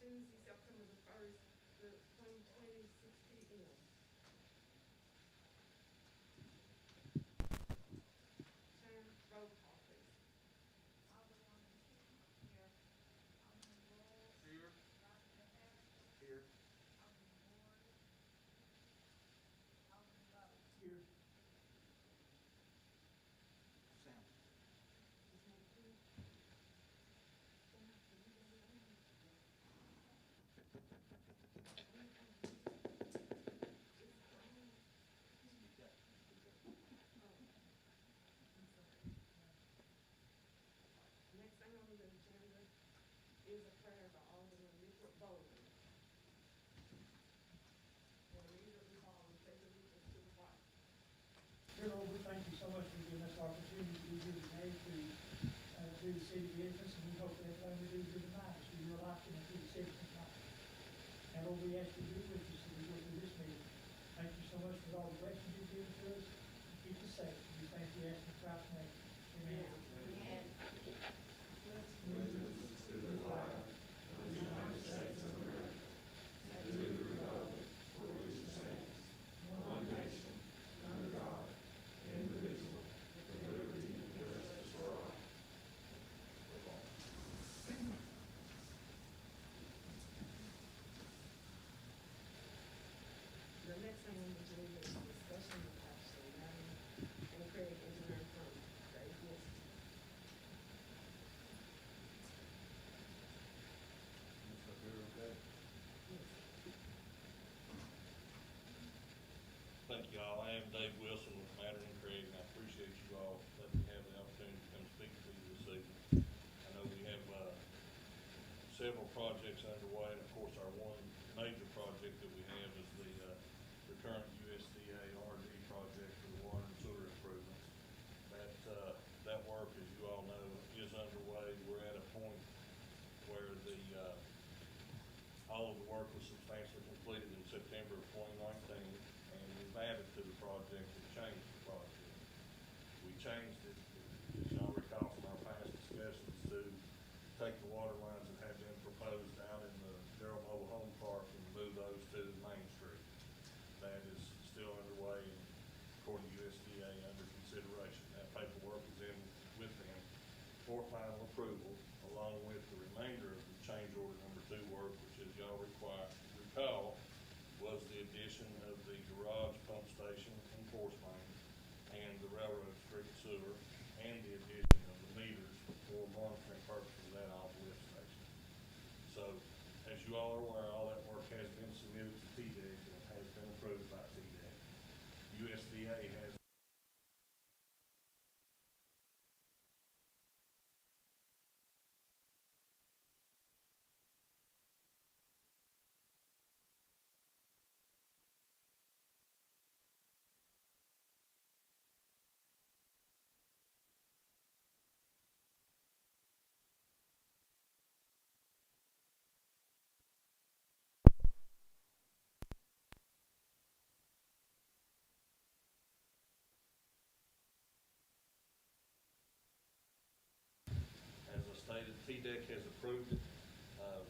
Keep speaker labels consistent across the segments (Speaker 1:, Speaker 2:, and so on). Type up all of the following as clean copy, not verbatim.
Speaker 1: Tuesday, September the 1st, 2020, 6 p.m. Sharon, roll call, please.
Speaker 2: Alderwoman Key. Here. Alderman Roll.
Speaker 3: Here.
Speaker 2: Dr. Harris.
Speaker 3: Here.
Speaker 2: Alderman Ward. Alderman Lowe.
Speaker 3: Here. Sam.
Speaker 1: Ms. Montgomery? Sam, can you go with me? It's fine.
Speaker 3: Speak up. Speak up.
Speaker 1: Oh, I'm sorry. Next thing on the agenda is a prayer by Alderman Richard Bowling. And immediately following, take allegiance to the flag.
Speaker 4: Dear Lord, we thank you so much for giving us the opportunity to be here today to do the city business, and we hope that everything we do here tonight is for your liking and for the citizens' life. And Lord, we ask you to be with us as we go through this meeting. Thank you so much for all the blessings you've given to us. Keep us safe. We thank you, ask in Christ's name. Amen.
Speaker 2: Amen.
Speaker 5: Allegiance to the flag of the United States of America and to the republic for which it stands, one nation, under God, indivisible, with liberty and justice for all.
Speaker 1: The next thing on the agenda is discussion of action, Madam and Craig engineering firm, Craig, yes.
Speaker 6: Thank you all. I am Dave Wilson with Matter and Craig, and I appreciate you all letting me have the opportunity to come speak to you this evening. I know we have several projects underway, and of course, our one major project that we have is the current USDA R&D project for the water and sewer improvements. That work, as you all know, is underway. We're at a point where all of the work was substantially completed in September of 2019, and we've added to the project and changed the project. We changed it, as y'all recall from our past discussions, to take the water lines that had been proposed out in the Darrell Mobile Home Park and move those to Main Street. That is still underway and according to USDA under consideration. That paperwork is in with them for final approval, along with the remainder of the change order number 2 work, which, as y'all recall, was the addition of the garage pump station and force main and the railroad street sewer and the addition of the meters for monitoring purposes of that off lift station. So, as you all are aware, all that work has been submitted to TDEC and has been approved by TDEC. USDA has as I stated, TDEC has approved it.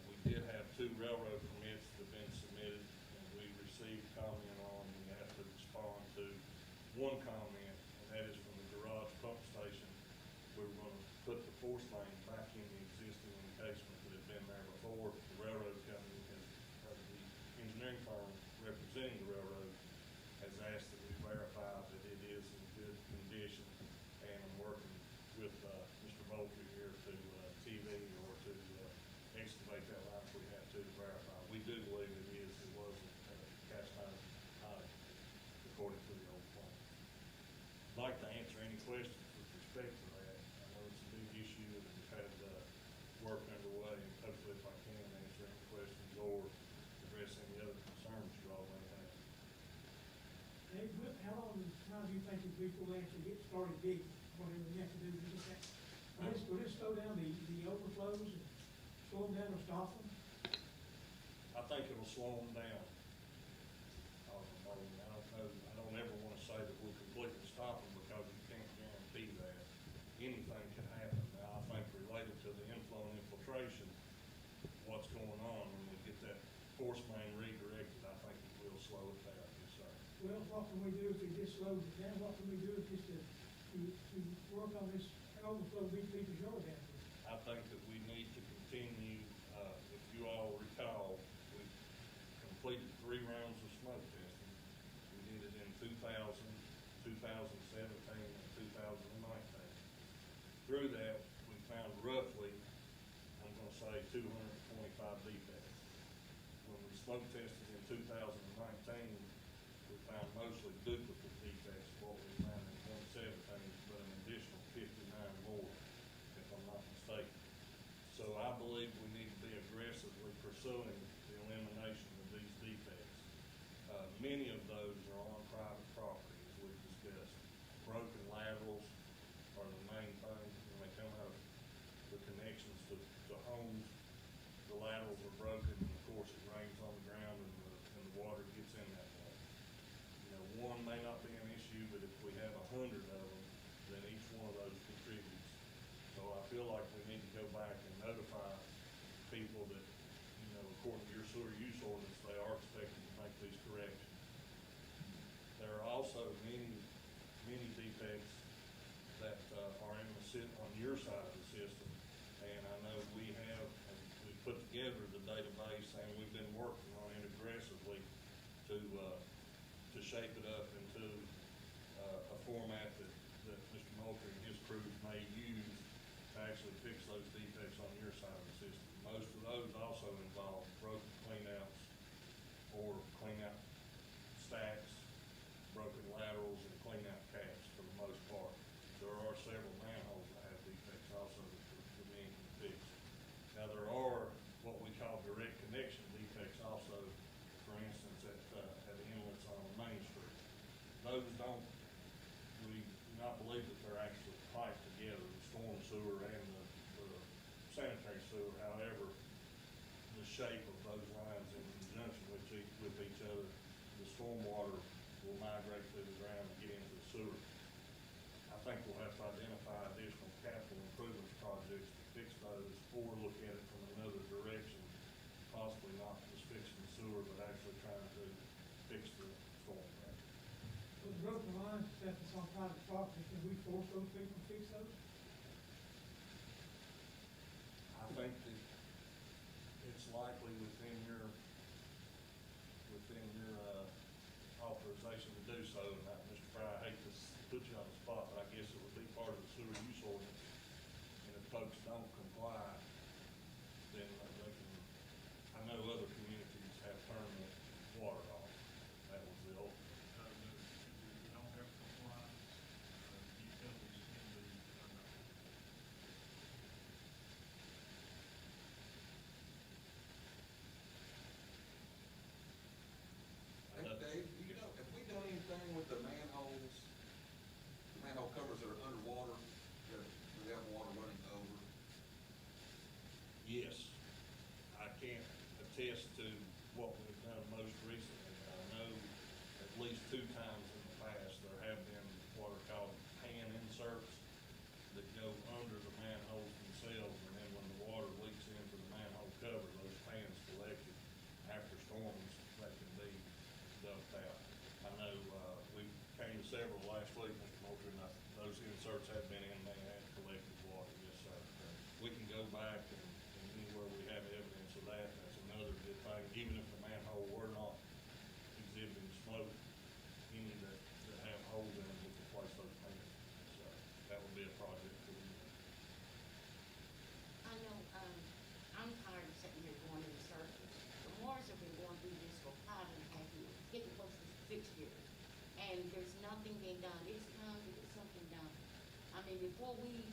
Speaker 6: We did have 2 railroad permits that have been submitted, and we received comment on, we have to respond to one comment, and that is from the garage pump station. We were gonna put the force main back in the existing encasement that had been there before. The railroad company has, the engineering firm representing the railroad has asked that we verify that it is in good condition, and I'm working with Mr. Bolter here to TV or to excavate that line if we have to verify. We do believe it is. It was a cast iron pipe, according to the old plan. I'd like to answer any questions with respect to that. I know it's a big issue and we've had work underway, and hopefully if I can answer any questions or address any other concerns you all may have.
Speaker 4: Dave, how do you think if we go actually get started digging, whatever we have to do to get that? Will this slow down the overflows and slow them down or stop them?
Speaker 6: I think it'll slow them down. I don't know, I don't ever wanna say that we'll completely stop them because you can't guarantee that. Anything can happen. Now, I think related to the inflow and infiltration, what's going on in the force main redirected, I think it will slow it down, yes, sir.
Speaker 4: Well, what can we do if it gets slowed down? What can we do if just to work on this overflow beach people's yard down here?
Speaker 6: I think that we need to continue, if you all recall, we completed 3 rounds of smoke testing. We did it in 2017, and 2019. Through that, we found roughly, I'm gonna say 225 defects. When we smoke tested in 2019, we found mostly duplicate defects, what we found in 2017, but an additional 59 more, if I'm not mistaken. So I believe we need to be aggressively pursuing the elimination of these defects. Many of those are on private property, as we've discussed. Broken laterals are the main thing, when they come out of the connections to homes, the laterals are broken, and of course it rains on the ground and the water gets in that way. You know, one may not be an issue, but if we have 100 of them, then each one of those contributes. So I feel like we need to go back and notify people that, you know, according to your sewer use ordinance, they are expected to make these corrections. There are also many defects that are on your side of the system, and I know we put together the database, and we've been working on it aggressively to shape it up into a format that Mr. Moultrie and his crews may use to actually fix those defects on your side of the system. Most of those also involve broken cleanouts or cleanout stacks, broken laterals, and cleanout caps for the most part. There are several manholes that have defects also that the men can fix. Now, there are what we call direct connection defects also, for instance, at inlets on Main Street. Those we do not believe that they're actually piped together, the storm sewer and the sanitary sewer. However, the shape of those lines in conjunction with each other, the storm water will migrate through the ground and get into the sewer. I think we'll have to identify additional capital improvements projects to fix those, or look at it from another direction, possibly not just fixing the sewer, but actually trying to fix the storm drain.
Speaker 4: With the broken lines, that's on private property, can we force those people to fix those?
Speaker 6: I think that it's likely within your authorization to do so, and Mr. Fry, I hate to put you on the spot, but I guess it would be part of the sewer use ordinance. And if folks don't comply, then they can, I know other communities have turned the water off. That was the old.
Speaker 5: If you don't have compliance, utilities can be turned off.
Speaker 7: Hey, Dave, do you know, have we done anything with the manhole covers that are underwater, that we have water running over?
Speaker 6: Yes, I can't attest to what we've done most recently. I know at least 2 times in the past, there have been what are called pan inserts that go under the manholes themselves, and then when the water leaks into the manhole cover, those pans collected after storms, that can be dumped out. I know, we came to several last week, Mr. Moultrie, and those inserts have been in, they have collected water, yes, sir. We can go back and anywhere we have evidence of that, that's another good thing. Even if the manhole were not exhibiting smoke, any that have holes in them, we can place those pans. So that would be a project for you.
Speaker 8: I know, I'm tired of sitting here going in circles. The Moores have been going through this for 5.5 years, getting close to 6 years. And there's nothing being done. It's time to get something done. I mean, before we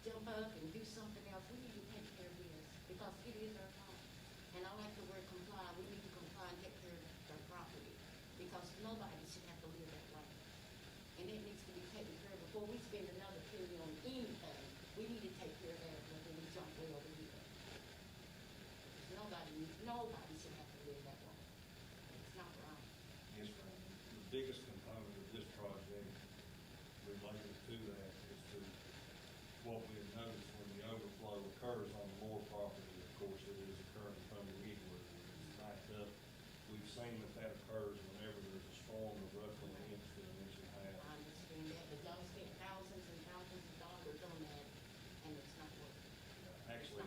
Speaker 8: jump up and do something else, we need to take care of this, because it is our home. And I like the word comply. We need to comply and take care of their property, because nobody should have to live that way. And it needs to be taken care of before we spend another period on anything. We need to take care of that before we jump way over here. Nobody should have to live that way. It's not right.
Speaker 6: Yes, ma'am. The biggest component of this project related to that is to what we have noticed when the overflow occurs on the Moore property. Of course, it is occurring from the Eagle. It's backed up seen that that occurs whenever there's a storm of roughly an inch to an inch and a half.
Speaker 8: I understand that, but y'all spent thousands and thousands of dollars on that, and it's not working.
Speaker 6: Actually,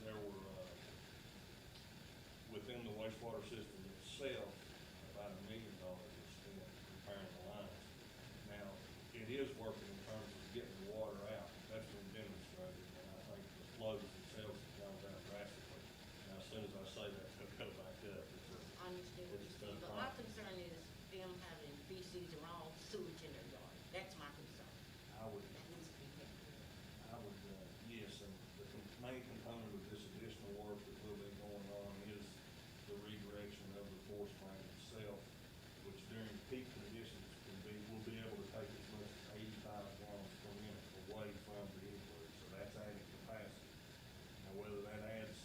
Speaker 6: there were, within the wastewater system itself, about $1 million was spent repairing the lines. Now, it is working in terms of getting the water out, that's been demonstrated, and I think the flows themselves have gone down drastically. Now, as soon as I say that, it's gonna go back up.
Speaker 8: I understand what you're saying, but my concern is them having feces or all sewage in their yard. That's my concern.
Speaker 6: I would,
Speaker 8: That needs to be taken care of.
Speaker 6: yes, and the main component of this additional work that will be going on is the redirection of the force main itself, which during peak conditions will be able to take as much as 85 gallons per minute away from the igloo, so that's adding capacity. Now, whether that adds,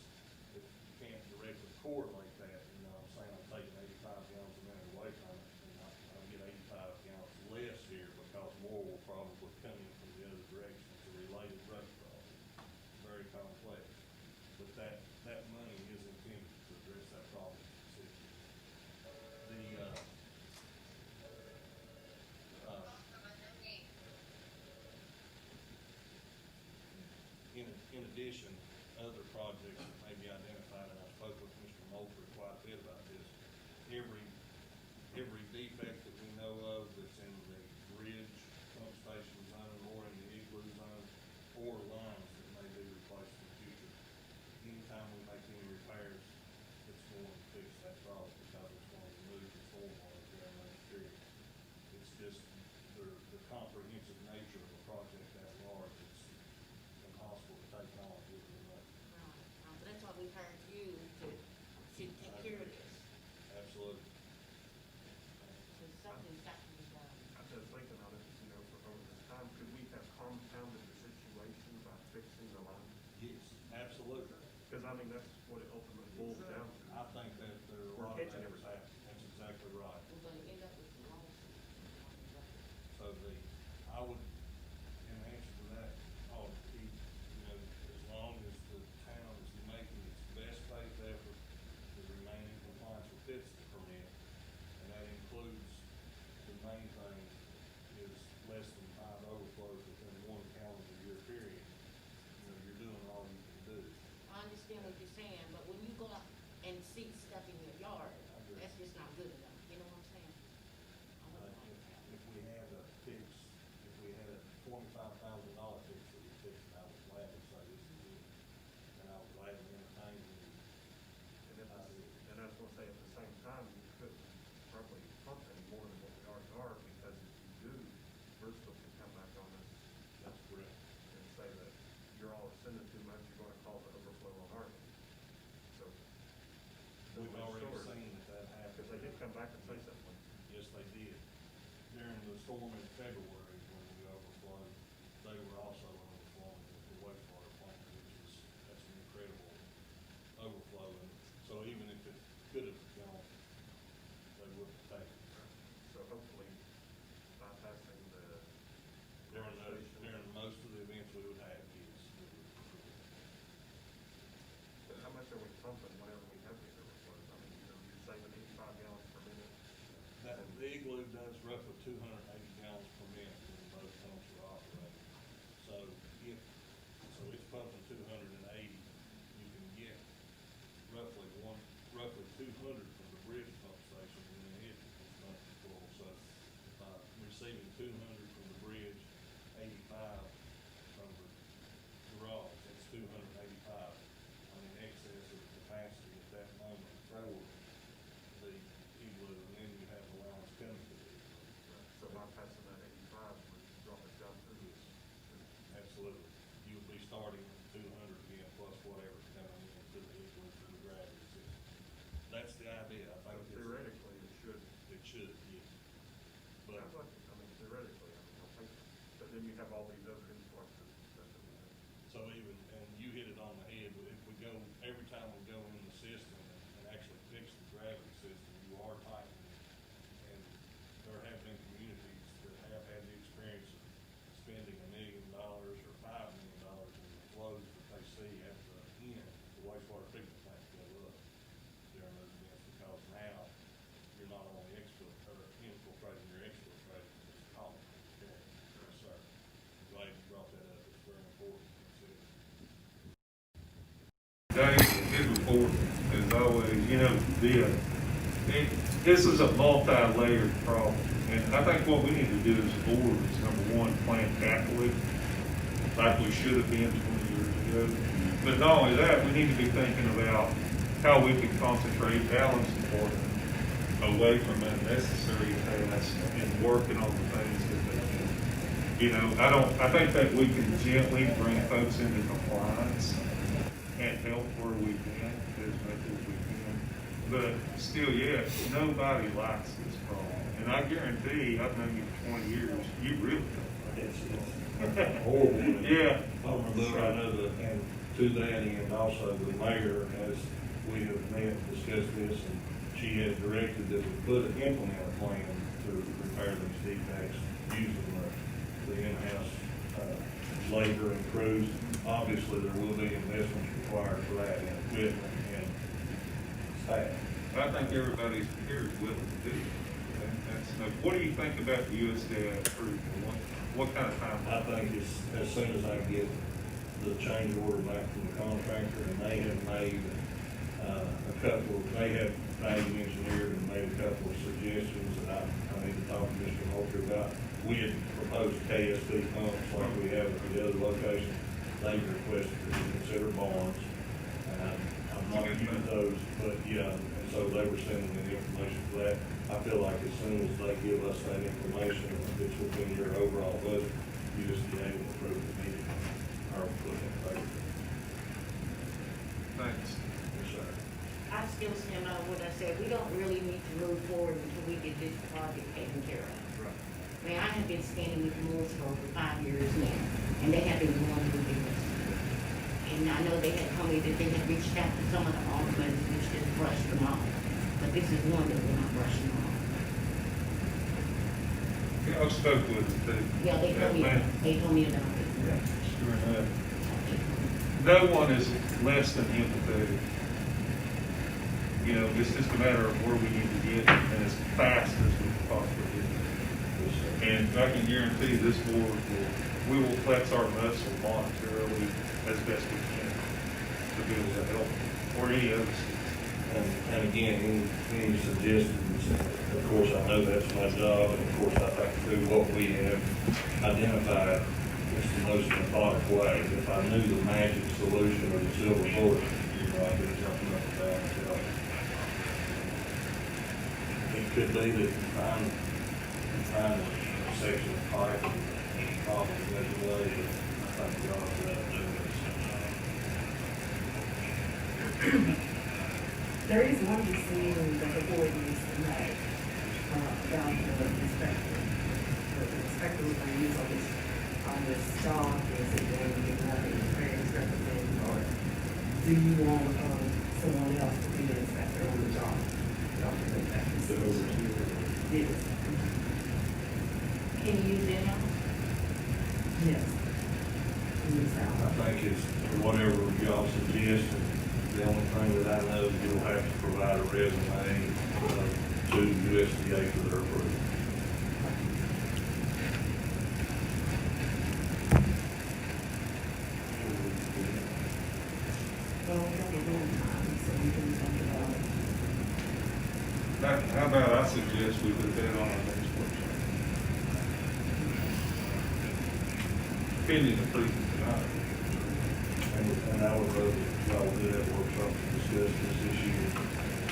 Speaker 6: if you can't directly correlate that, you know, I'm saying I'm taking 85 gallons a minute away from it, and I'll get 85 gallons less here because more will probably come in from the other direction. It's a related rate problem, very complex. But that money is intended to address that problem specifically. In addition, other projects that may be identified, and I spoke with Mr. Moultrie quite a bit about this, every defect that we know of that's in the bridge, pump station zone, or in the igloo zone, or lines that may be replaced in the future. Anytime we make any repairs, it's going to fix that problem because it's going to remove the stormwater during that period. It's just the comprehensive nature of a project that large, it's impossible to take on with the money.
Speaker 8: Right, but that's why we hired you to take care of this,
Speaker 6: Absolutely.
Speaker 8: so something's got to be done.
Speaker 5: I'm just thinking on it, you know, for over this time, could we have compounded the situation by fixing the line?
Speaker 6: Yes, absolutely.
Speaker 5: Because I mean, that's what it ultimately boils down to.
Speaker 6: I think that there are a
Speaker 5: We're
Speaker 6: lot of
Speaker 5: catching
Speaker 6: things
Speaker 5: everything.
Speaker 6: happening. That's exactly right.
Speaker 8: We're gonna end up with some lawsuits.
Speaker 6: So I would, in answer to that, keep, you know, as long as the town is making its best faith effort to remain in compliance with its permit, and that includes, the main thing is less than 5 overflows within 1 calendar year period, you know, you're doing all you can do.
Speaker 8: I understand what you're saying, but when you go out and see stuff in your yard,
Speaker 6: I agree.
Speaker 8: that's just not good enough, you know what I'm saying? I wouldn't like that.
Speaker 6: If we had a fix, if we had a $25,000 fix that we fixed, I would gladly say this is it. And I would gladly entertain you.
Speaker 5: And I was gonna say, at the same time, you couldn't probably pump any more than what we already are, because if you do, Bristol can come back on us
Speaker 6: That's correct.
Speaker 5: and say that you're all sending too much, you're gonna cause an overflow on our end. So.
Speaker 6: We've already
Speaker 5: Sure.
Speaker 6: seen that happened.
Speaker 5: Because they did come back and say something.
Speaker 6: Yes, they did. During the storm in February, when we overflowed, they were also overflowing with the wastewater plant, that's an incredible overflow. And so even if it could have gone, they wouldn't have taken it.
Speaker 5: So hopefully bypassing the.
Speaker 6: During most of the events we would have, yes.
Speaker 5: But how much are we pumping whenever we have these overflows? I mean, you know, you're saving 85 gallons per minute.
Speaker 6: The igloo does roughly 280 gallons per minute when both pumps are operating. So it's pumping 280, you can get roughly 200 from the bridge pump station, and then it is pumping full. So if I'm receiving 200 from the bridge, 85 from the garage, that's 285. I'm in excess of the capacity at that moment for the igloo, and then you have the lines coming to the igloo.
Speaker 5: So bypassing that 85 would drop it down to this.
Speaker 6: Absolutely. You would be starting with 200 again, plus whatever's coming into the igloo through the gravity system. That's the idea, I think.
Speaker 5: Theoretically, it should.
Speaker 6: It should, yes. But
Speaker 5: Sounds like, I mean, theoretically, I mean, I think, but then you have all these other influences that we have.
Speaker 6: so even, and you hit it on the head, if we go, every time we go in the system and actually fix the gravity system, you are tightening it. And there have been communities that have had the experience of spending $1 million or $5 million in the flows that they see at the end, the wastewater treatment plant go up during those events because not only infiltrating, you're exfiltrating this column. Yes, sir. Glad you brought that up, it's very important to consider.
Speaker 5: Dave, his report, as always, this is a multi-layered problem. And I think what we need to do as a board is, number one, plan capitally, like we should have been 20 years ago. But not only that, we need to be thinking about how we can concentrate Alan's department away from unnecessary tasks and working on the things that they can. I think that we can gently bring folks into compliance and help where we can, as much as we can. But still, nobody likes this problem. And I guarantee, I've known you for 20 years, you really don't.
Speaker 9: It's horrible.
Speaker 5: Yeah.
Speaker 9: I know that, and to that end, also the mayor has, we have met, discussed this, and she has directed that we implement a plan to repair these defects using the in-house labor and crews. Obviously, there will be investments required for that in equipment and staff.
Speaker 5: I think everybody here is willing to do it. What do you think about the USDA approval? What kind of time?
Speaker 9: I think as soon as I get the change order back from the contractor, and they have made they have value engineered and made a couple of suggestions that I need to talk to Mr. Holter about. We had proposed KSB pumps like we have at the other location. They requested to consider bonds. I'm not using those, but and so they were sending me the information for that. I feel like as soon as they give us that information, it's within your overall budget, USDA will approve the meeting, or put it in favor.
Speaker 5: Thanks.
Speaker 9: Yes, sir.
Speaker 8: I still stand on what I said, we don't really need to move forward until we get this project taken care of.
Speaker 5: Right.
Speaker 8: I mean, I have been standing with Moore's for over 5 years now, and they have been going through this. And I know they had told me that they had reached out to some of the aldermen, which just brushed them off. But this is one that we're not brushing off.
Speaker 5: I spoke with them too.
Speaker 8: Yeah, they told me about it.
Speaker 5: Sure enough. No one is less than empathetic. It's just a matter of where we need to get and as fast as we can possibly get there. And I can guarantee this board we will flex our muscle monetarily as best we can to be able to help, or any other city.
Speaker 9: And again, any suggestions, of course, I know that's my job, and of course, I think through what we have identified, it's the most methodical way. If I knew the magic solution or the silver bullet, I'd be jumping up and down. It could be that you find a section of pipe and probably there's a way, but I think we ought to do this.
Speaker 1: There is one decision that the board needs to make, about the inspector. The inspector we're going to use on this stock, is it going to be another experienced representative, or do you want, someone else to be the inspector on the job? Y'all can make that decision. Yes.
Speaker 8: Can you use it now?
Speaker 1: Yes. Use that
Speaker 9: I
Speaker 1: one.
Speaker 9: think it's whatever y'all suggest. The only thing that I know is you'll have to provide a resume to USDA for their approval.
Speaker 1: Well, we got a little time, so we can think about it.
Speaker 5: How about I suggest we put that on our next workshop? Pending approval tonight.
Speaker 9: And I would rather y'all do that workshop to discuss this issue.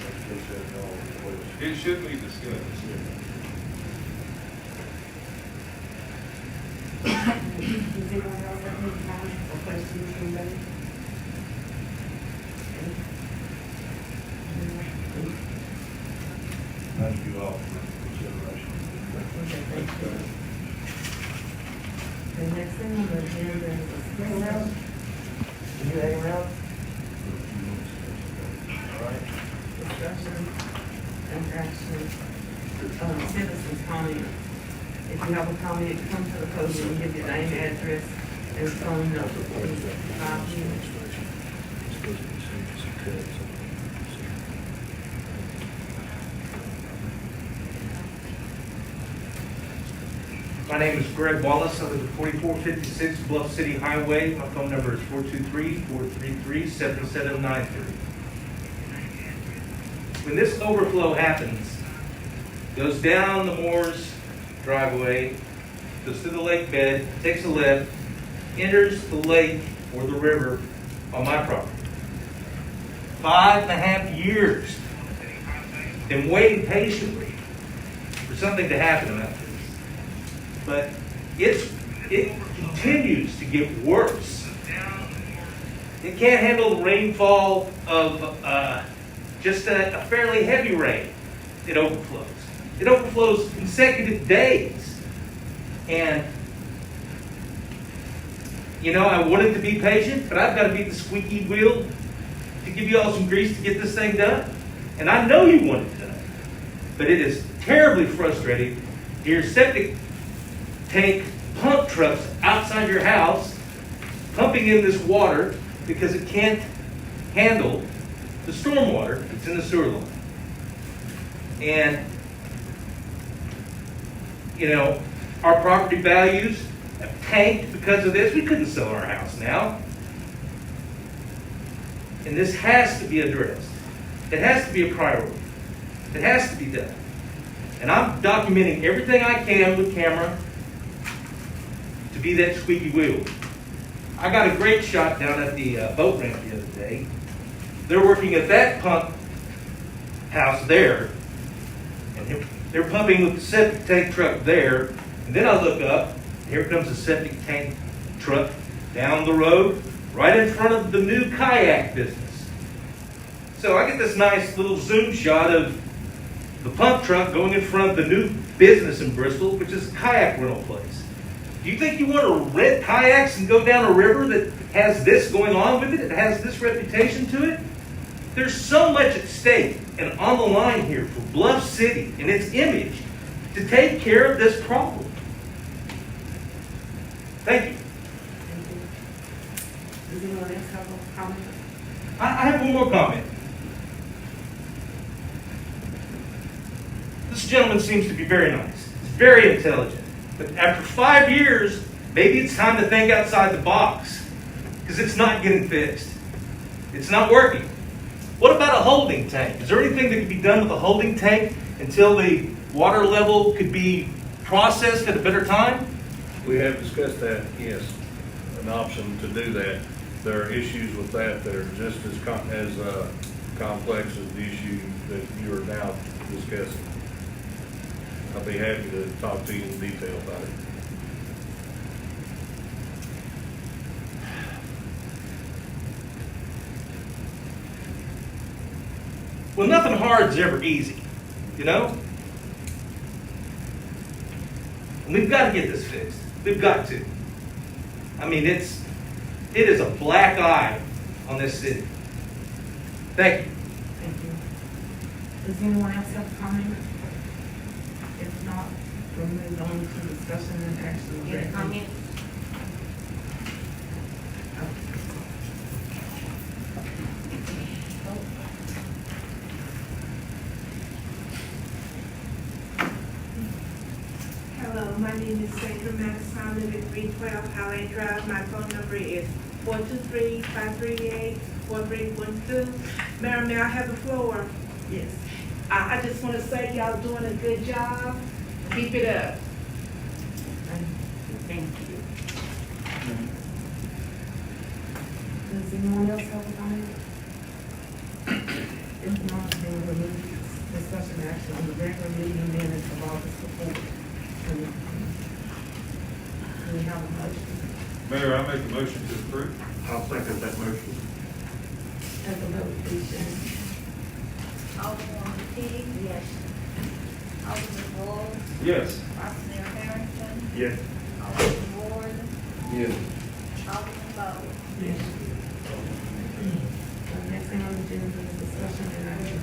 Speaker 9: Let's take that all the way.
Speaker 5: It should be discussed.
Speaker 1: Does anyone else have any comments or questions from them?
Speaker 9: Thank you all for consideration.
Speaker 1: Okay, thank you. The next thing on the agenda is a spring round. Anything else?
Speaker 9: All right.
Speaker 1: Discussion and action. Citizens comment. If you have a comment, come to the podium, give your name, address, and phone number, please. 5 minutes.
Speaker 10: My name is Greg Wallace. I live at 4456 Bluff City Highway. My phone number is 423-433-7793. When this overflow happens, goes down the Moore's driveway, goes through the lake bed, takes a left, enters the lake or the river on my property. 5.5 years. Been waiting patiently for something to happen about this. But it continues to get worse. It can't handle the rainfall of just a fairly heavy rain. It overflows. It overflows consecutive days. And, you know, I wanted to be patient, but I've got to be the squeaky wheel to give you all some grease to get this thing done. And I know you want it done. But it is terribly frustrating to hear septic tank pump trucks outside your house pumping in this water because it can't handle the stormwater that's in the sewer line. And, you know, our property values have tanked because of this. We couldn't sell our house now. And this has to be addressed. It has to be a priority. It has to be done. And I'm documenting everything I can with camera to be that squeaky wheel. I got a great shot down at the boat ramp the other day. They're working at that pump house there, and they're pumping with the septic tank truck there. And then I look up, and here comes a septic tank truck down the road, right in front of the new kayak business. So I get this nice little zoom shot of the pump truck going in front of the new business in Bristol, which is a kayak rental place. Do you think you want to rent kayaks and go down a river that has this going on with it? It has this reputation to it? There's so much at stake and on the line here for Bluff City and its image to take care of this problem. Thank you.
Speaker 1: Does anyone else have a comment?
Speaker 10: I have one more comment. This gentleman seems to be very nice. He's very intelligent. But after 5 years, maybe it's time to think outside the box, because it's not getting fixed. It's not working. What about a holding tank? Is there anything that could be done with a holding tank until the water level could be processed at a better time?
Speaker 9: We have discussed that, yes, an option to do that. There are issues with that that are just as complex as the issue that you are now discussing. I'll be happy to talk to you in detail about it.
Speaker 10: Well, nothing hard is ever easy, you know? And we've got to get this fixed. We've got to. I mean, it is a black eye on this city. Thank you.
Speaker 1: Thank you. Does anyone else have a comment? If not, we'll move on to discussion and action.
Speaker 8: Any comment?
Speaker 11: Hello, my name is Sandra Max. I live at 312 Highland Drive. My phone number is 423-538-4312. Mayor, may I have the floor?
Speaker 1: Yes.
Speaker 11: I just want to say y'all doing a good job. Keep it up.
Speaker 1: Thank you. Does anyone else have a comment? If not, then we'll move to discussion action on the regular meeting minutes of August the 4th. Do we have a motion?
Speaker 5: Mayor, I make a motion to approve.
Speaker 9: I'll second that motion.
Speaker 1: Have a vote, please, Shannon.
Speaker 2: Alderwoman Key.
Speaker 8: Yes.
Speaker 2: Alderman Roll.
Speaker 5: Yes.
Speaker 2: Vice Mayor Harrington.
Speaker 9: Yes.
Speaker 2: Alderman Ward.
Speaker 9: Yes.
Speaker 2: Alderman Lowe.
Speaker 1: Yes. Next thing on the agenda is discussion and action.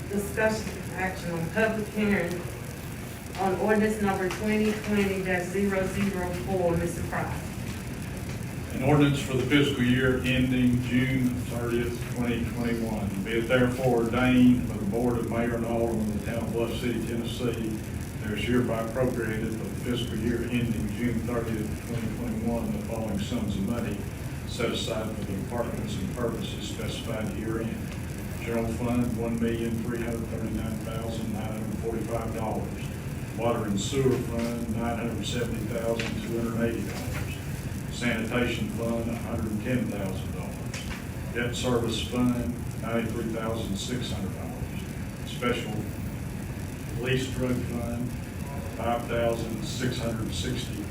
Speaker 1: Discussion action on public hearing on ordinance number 2020-004, Mr. Price.
Speaker 5: An ordinance for the fiscal year ending June 30th, 2021. Be it therefore ordained by the Board of Mayor and Aldermen of the town of Bluff City, Tennessee, there is hereby appropriated for the fiscal year ending June 30th, 2021, the following sums of money set aside for the departments and purposes specified herein. General Fund, $1,339,945. Water and Sewer Fund, $970,280. Sanitation Fund, $110,000. Debt Service Fund, $93,600. Special Police Drug Fund, $5,660.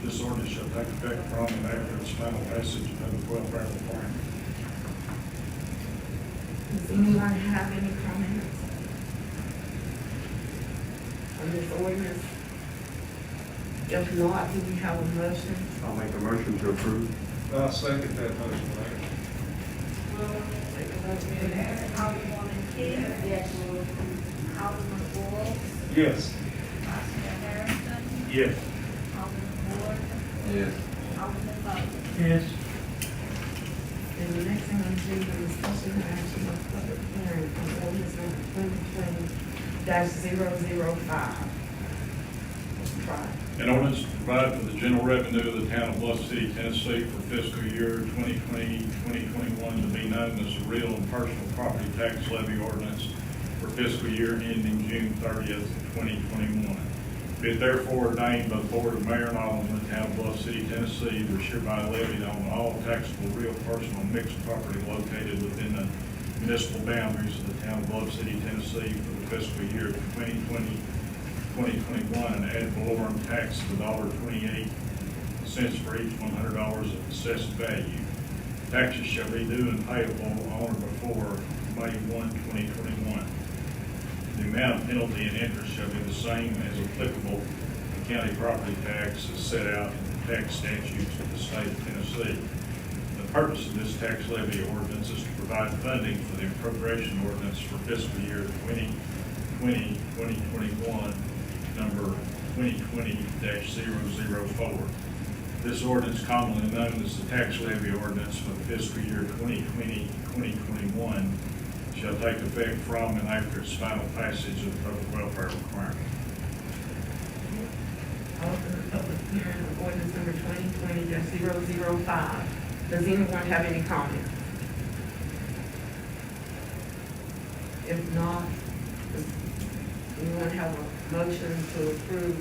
Speaker 5: This ordinance shall take effect from and after its final passage of the welfare requirement.
Speaker 1: Does anyone have any comments on this ordinance? If not, do we have a motion?
Speaker 9: I'll make a motion to approve.
Speaker 3: I'll second that motion, Mayor.
Speaker 1: Take a vote, please.
Speaker 2: Alderwoman Key.
Speaker 8: Yes.
Speaker 2: Alderman Roll.
Speaker 3: Yes.
Speaker 2: Vice Mayor Harrison.
Speaker 9: Yes.
Speaker 2: Alderman Ward.
Speaker 3: Yes.
Speaker 2: Alderman Butler.
Speaker 4: Yes.
Speaker 1: And the next thing I'm doing is discussion and action on public hearing on ordinance number 2020-005. Try.
Speaker 5: An ordinance to provide for the general revenue of the town of Bluff City, Tennessee for fiscal year 2020-2021 to be known as the real and personal property tax levy ordinance for fiscal year ending June 30th, 2021. Be it therefore ordained by the Board of Mayor and Aldermen of the town of Bluff City, Tennessee, there is hereby levied on all taxable real personal mixed property located within the municipal boundaries of the town of Bluff City, Tennessee for the fiscal year 2020-2021 an ad valorem tax of $1.28 for each $100 of assessed value. Taxes shall be due and payable on or before May 1, 2021. The amount of penalty and interest shall be the same as applicable to county property tax as set out in the tax statutes of the state of Tennessee. The purpose of this tax levy ordinance is to provide funding for the appropriation ordinance for fiscal year 2020-2021, number 2020-004. This ordinance, commonly known as the tax levy ordinance for the fiscal year 2020-2021, shall take effect from and after its final passage of the public welfare requirement.
Speaker 1: Open the public hearing on ordinance number 2020-005. Does anyone have any comments? If not, does anyone have a motion to approve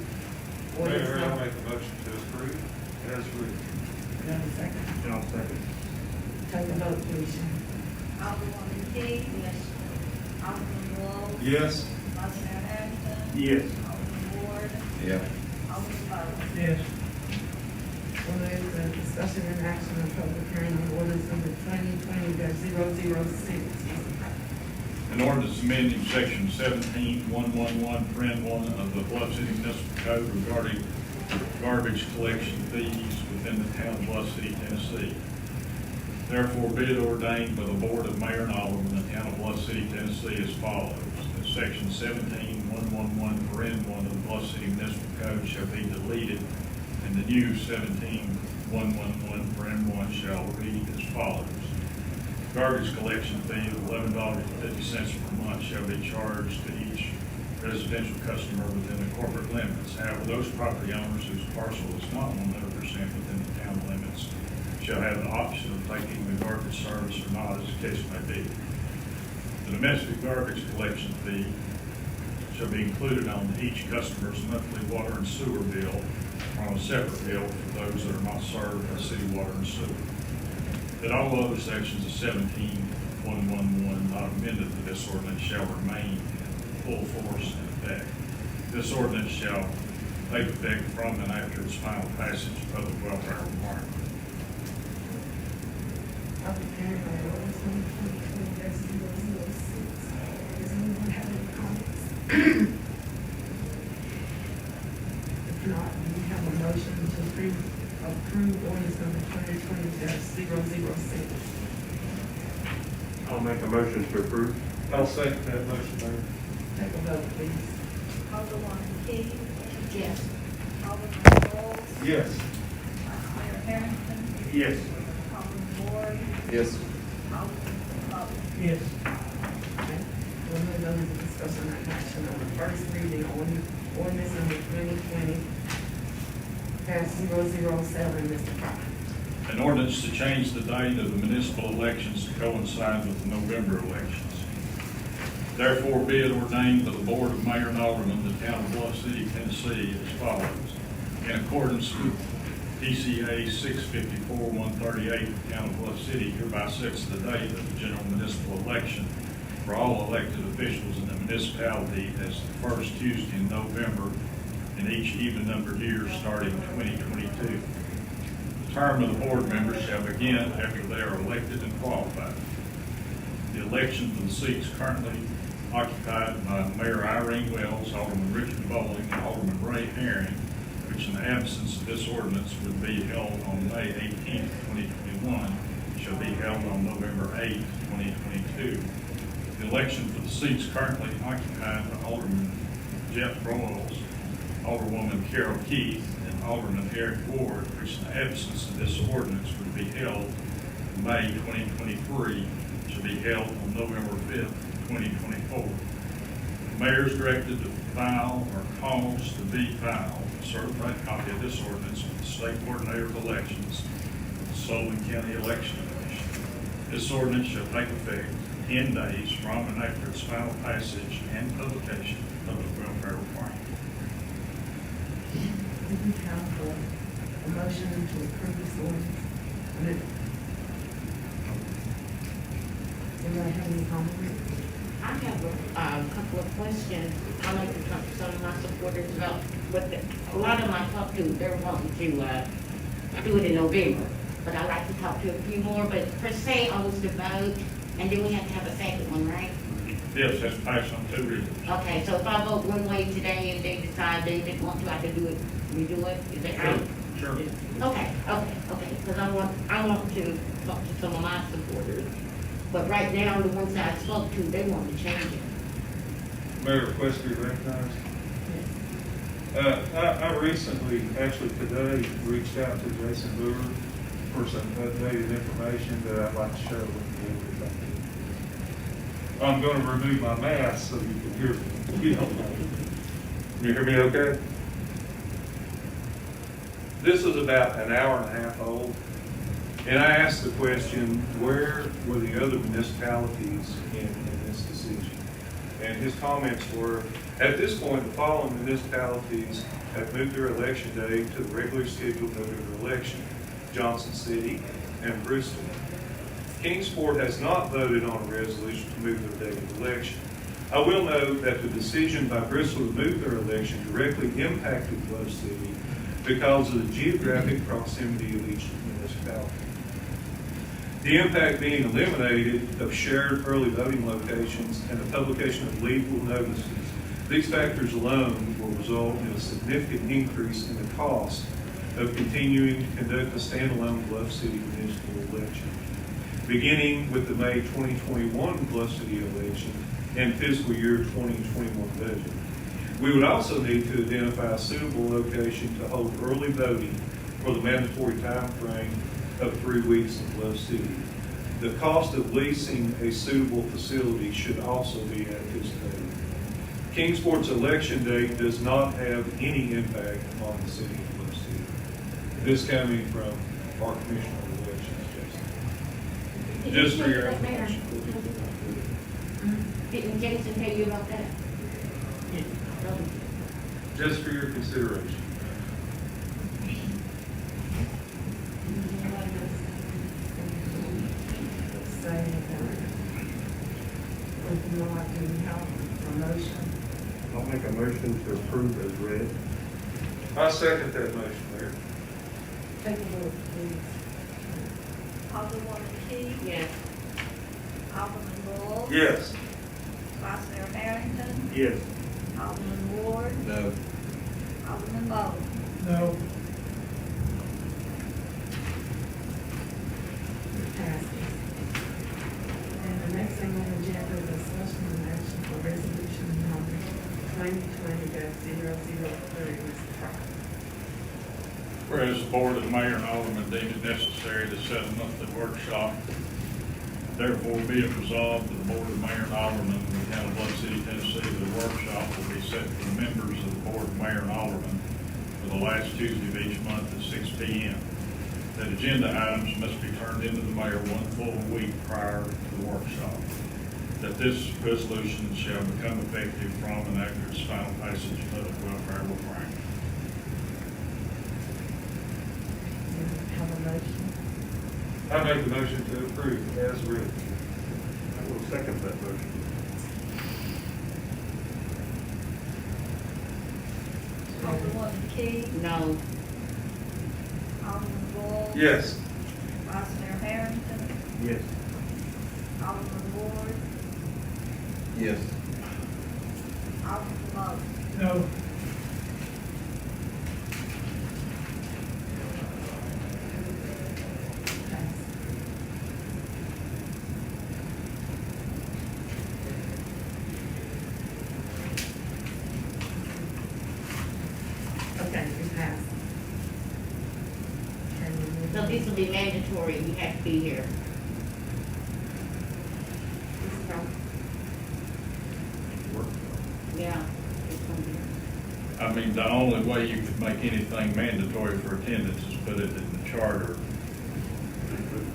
Speaker 1: ordinance
Speaker 3: Mayor, I'll
Speaker 1: number?
Speaker 3: make a motion to approve as written.
Speaker 1: Do I have a second?
Speaker 9: I'll second.
Speaker 1: Take a vote, please.
Speaker 2: Alderwoman Key. Yes. Alderman Roll.
Speaker 3: Yes.
Speaker 2: Vice Mayor Harrison.
Speaker 9: Yes.
Speaker 2: Alderman Ward.
Speaker 3: Yeah.
Speaker 2: Alderman Butler.
Speaker 4: Yes.
Speaker 1: Ordinance discussion and action on public hearing on ordinance number 2020-006.
Speaker 5: An ordinance amending section 17-111, of the Bluff City Municipal Code regarding garbage collection fees within the town of Bluff City, Tennessee. Therefore, be it ordained by the Board of Mayor and Aldermen of the town of Bluff City, Tennessee as follows. That section 17-111, of the Bluff City Municipal Code shall be deleted, and the new 17-111, shall read as follows. Garbage collection fee of $11.50 per month shall be charged to each residential customer within the corporate limits. However, those property owners whose parcel is not 100% within the town limits shall have an option of taking the garbage service or not, as the case may be. The domestic garbage collection fee shall be included on each customer's monthly water and sewer bill or on a separate bill for those that are not served by city water and sewer. That all other sections of 17-111 not amended to this ordinance shall remain in full force and effect. This ordinance shall take effect from and after its final passage of public welfare requirement.
Speaker 1: Public hearing on ordinance number 2020-006. Does anyone have any comments? If not, do we have a motion to approve ordinance number 2020-006?
Speaker 9: I'll make a motion to approve.
Speaker 3: I'll second that motion, Mayor.
Speaker 1: Take a vote, please.
Speaker 2: Alderwoman Key.
Speaker 8: Yes.
Speaker 2: Alderman Roll.
Speaker 3: Yes.
Speaker 2: Vice Mayor Harrison.
Speaker 3: Yes.
Speaker 2: Alderman Ward,
Speaker 3: Yes.
Speaker 2: Alderman Butler.
Speaker 4: Yes.
Speaker 1: Okay. We'll move on to discussion and action on the first reading on ordinance number 2020-007, Mr. Crockett.
Speaker 5: An ordinance to change the date of the municipal elections to coincide with the November elections. Therefore, be it ordained by the Board of Mayor and Aldermen of the Town of Bluff City, Tennessee, as follows. In accordance with PCA 654-138, the Town of Bluff City hereby sets the date of the general municipal election for all elected officials in the municipality as the first Tuesday in November in each even-numbered year starting 2022. The term of the board members shall begin after they are elected and qualified. The election for the seats currently occupied by Mayor Irene Wells, Alderman Richard Bowling, and Alderman Ray Herring, which in the absence of this ordinance would be held on May 18, 2021, shall be held on November 8, 2022. The election for the seats currently occupied by Alderman Jeff Broyles, Alderwoman Carol Keith, and Alderman Eric Ward, which in the absence of this ordinance would be held in May 2023, shall be held on November 5th, 2024. The mayor is directed to file or cause to be filed a certified copy of this ordinance with the State Coordinator of Elections, the Sullivan County Election Commission. This ordinance shall take effect 10 days from and after its final passage and publication of public welfare requirement.
Speaker 1: Do we have a motion to approve this ordinance? Anybody have any comments?
Speaker 8: I have a couple of questions. I'd like to talk to some of my supporters about what a lot of them I talk to, they're wanting to do it in November. But I'd like to talk to a few more, but per se, I was to vote, and then we have to have a second one, right?
Speaker 5: Yes, that's passed on 2 readings.
Speaker 8: Okay, so if I vote one way today and they decide they didn't want to, I can do it, redo it, is that right?
Speaker 5: Sure.
Speaker 8: Okay, because I want to talk to some of my supporters. But right now, the ones that I spoke to, they want to change it.
Speaker 3: Mayor, request to be recognized. I recently, actually today, reached out to Jason Brewer for some updated information that I'd like to share with you. I'm going to remove my mask so you can hear me. You don't mind. Can you hear me okay? This is about an hour and a half old. And I asked the question, where were the other municipalities in this decision? And his comments were, at this point, the following municipalities have moved their election day to the regularly scheduled November election: Johnson City and Bristol. Kingsport has not voted on a resolution to move their date of election. I will note that the decision by Bristol to move their election directly impacted Bluff City because of the geographic proximity of each municipality. The impact being eliminated of shared early voting locations and the publication of legal notices, these factors alone will result in a significant increase in the cost of continuing to conduct a standalone Bluff City municipal election, beginning with the May 2021 Bluff City election and fiscal year 2021 budget. We would also need to identify a suitable location to hold early voting for the mandatory time frame of 3 weeks in Bluff City. The cost of leasing a suitable facility should also be anticipated. Kingsport's election date does not have any impact on the city of Bluff City. This coming from our Commissioner of Elections, Jason. Just for your information.
Speaker 8: Didn't Jason tell you about that?
Speaker 3: Just for your consideration.
Speaker 1: Say, if you like to have a motion,
Speaker 3: I'll make a motion to approve as read. I second that motion, Mayor.
Speaker 1: take a vote, please.
Speaker 2: Alderwoman Key,
Speaker 8: Yes.
Speaker 2: Alderman Bull.
Speaker 3: Yes.
Speaker 2: Vice Mayor Harrington,
Speaker 3: Yes.
Speaker 2: Alderman Ward,
Speaker 3: No.
Speaker 2: Alderman Bowles.
Speaker 4: No.
Speaker 1: Passes. And the next thing on the agenda is discussion and action for resolution number 2020-003, Mr. Crockett.
Speaker 5: Whereas the board of mayor and aldermen deem it necessary to set a monthly workshop, therefore be it resolved that the board of mayor and aldermen of the town of Bluff City, Tennessee, that the workshop will be set for the members of the board of mayor and aldermen for the last Tuesday of each month at 6 p.m. That agenda items must be turned into the mayor 1 full week prior to the workshop. That this resolution shall become effective from and after its final passage of public welfare will frame.
Speaker 1: Have a motion?
Speaker 3: I make the motion to approve as written.
Speaker 9: I will second that motion.
Speaker 2: Alderman Key,
Speaker 8: No.
Speaker 2: Alderman Boyd.
Speaker 3: Yes.
Speaker 2: Vice Mayor Harrington,
Speaker 9: Yes.
Speaker 2: Alderman Ward,
Speaker 7: Yes.
Speaker 2: Alderman Lowe.
Speaker 4: No.
Speaker 1: Okay, it passed. Can we move
Speaker 8: So
Speaker 1: on?
Speaker 8: this will be mandatory, you have to be here. Yeah. it's gonna be-
Speaker 5: I mean, the only way you could make anything mandatory for attendance is put it in the charter,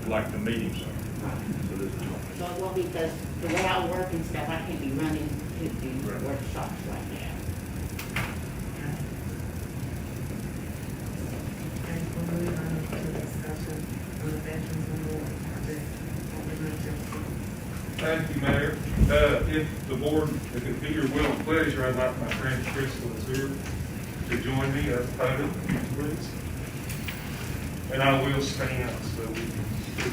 Speaker 5: like the meetings are.
Speaker 9: So this is
Speaker 8: So it won't be, because the way I work and stuff, I can't be running to the
Speaker 9: Right.
Speaker 8: workshops right now.
Speaker 1: Okay, we'll move on to discussion on the Veterans Memorial Project. Alderman Johnson.
Speaker 3: Thank you, Mayor. If the board, if it be your will and pleasure, I'd like my friend Crystal is here to join me at the podium, please. And I will stand so we can speak.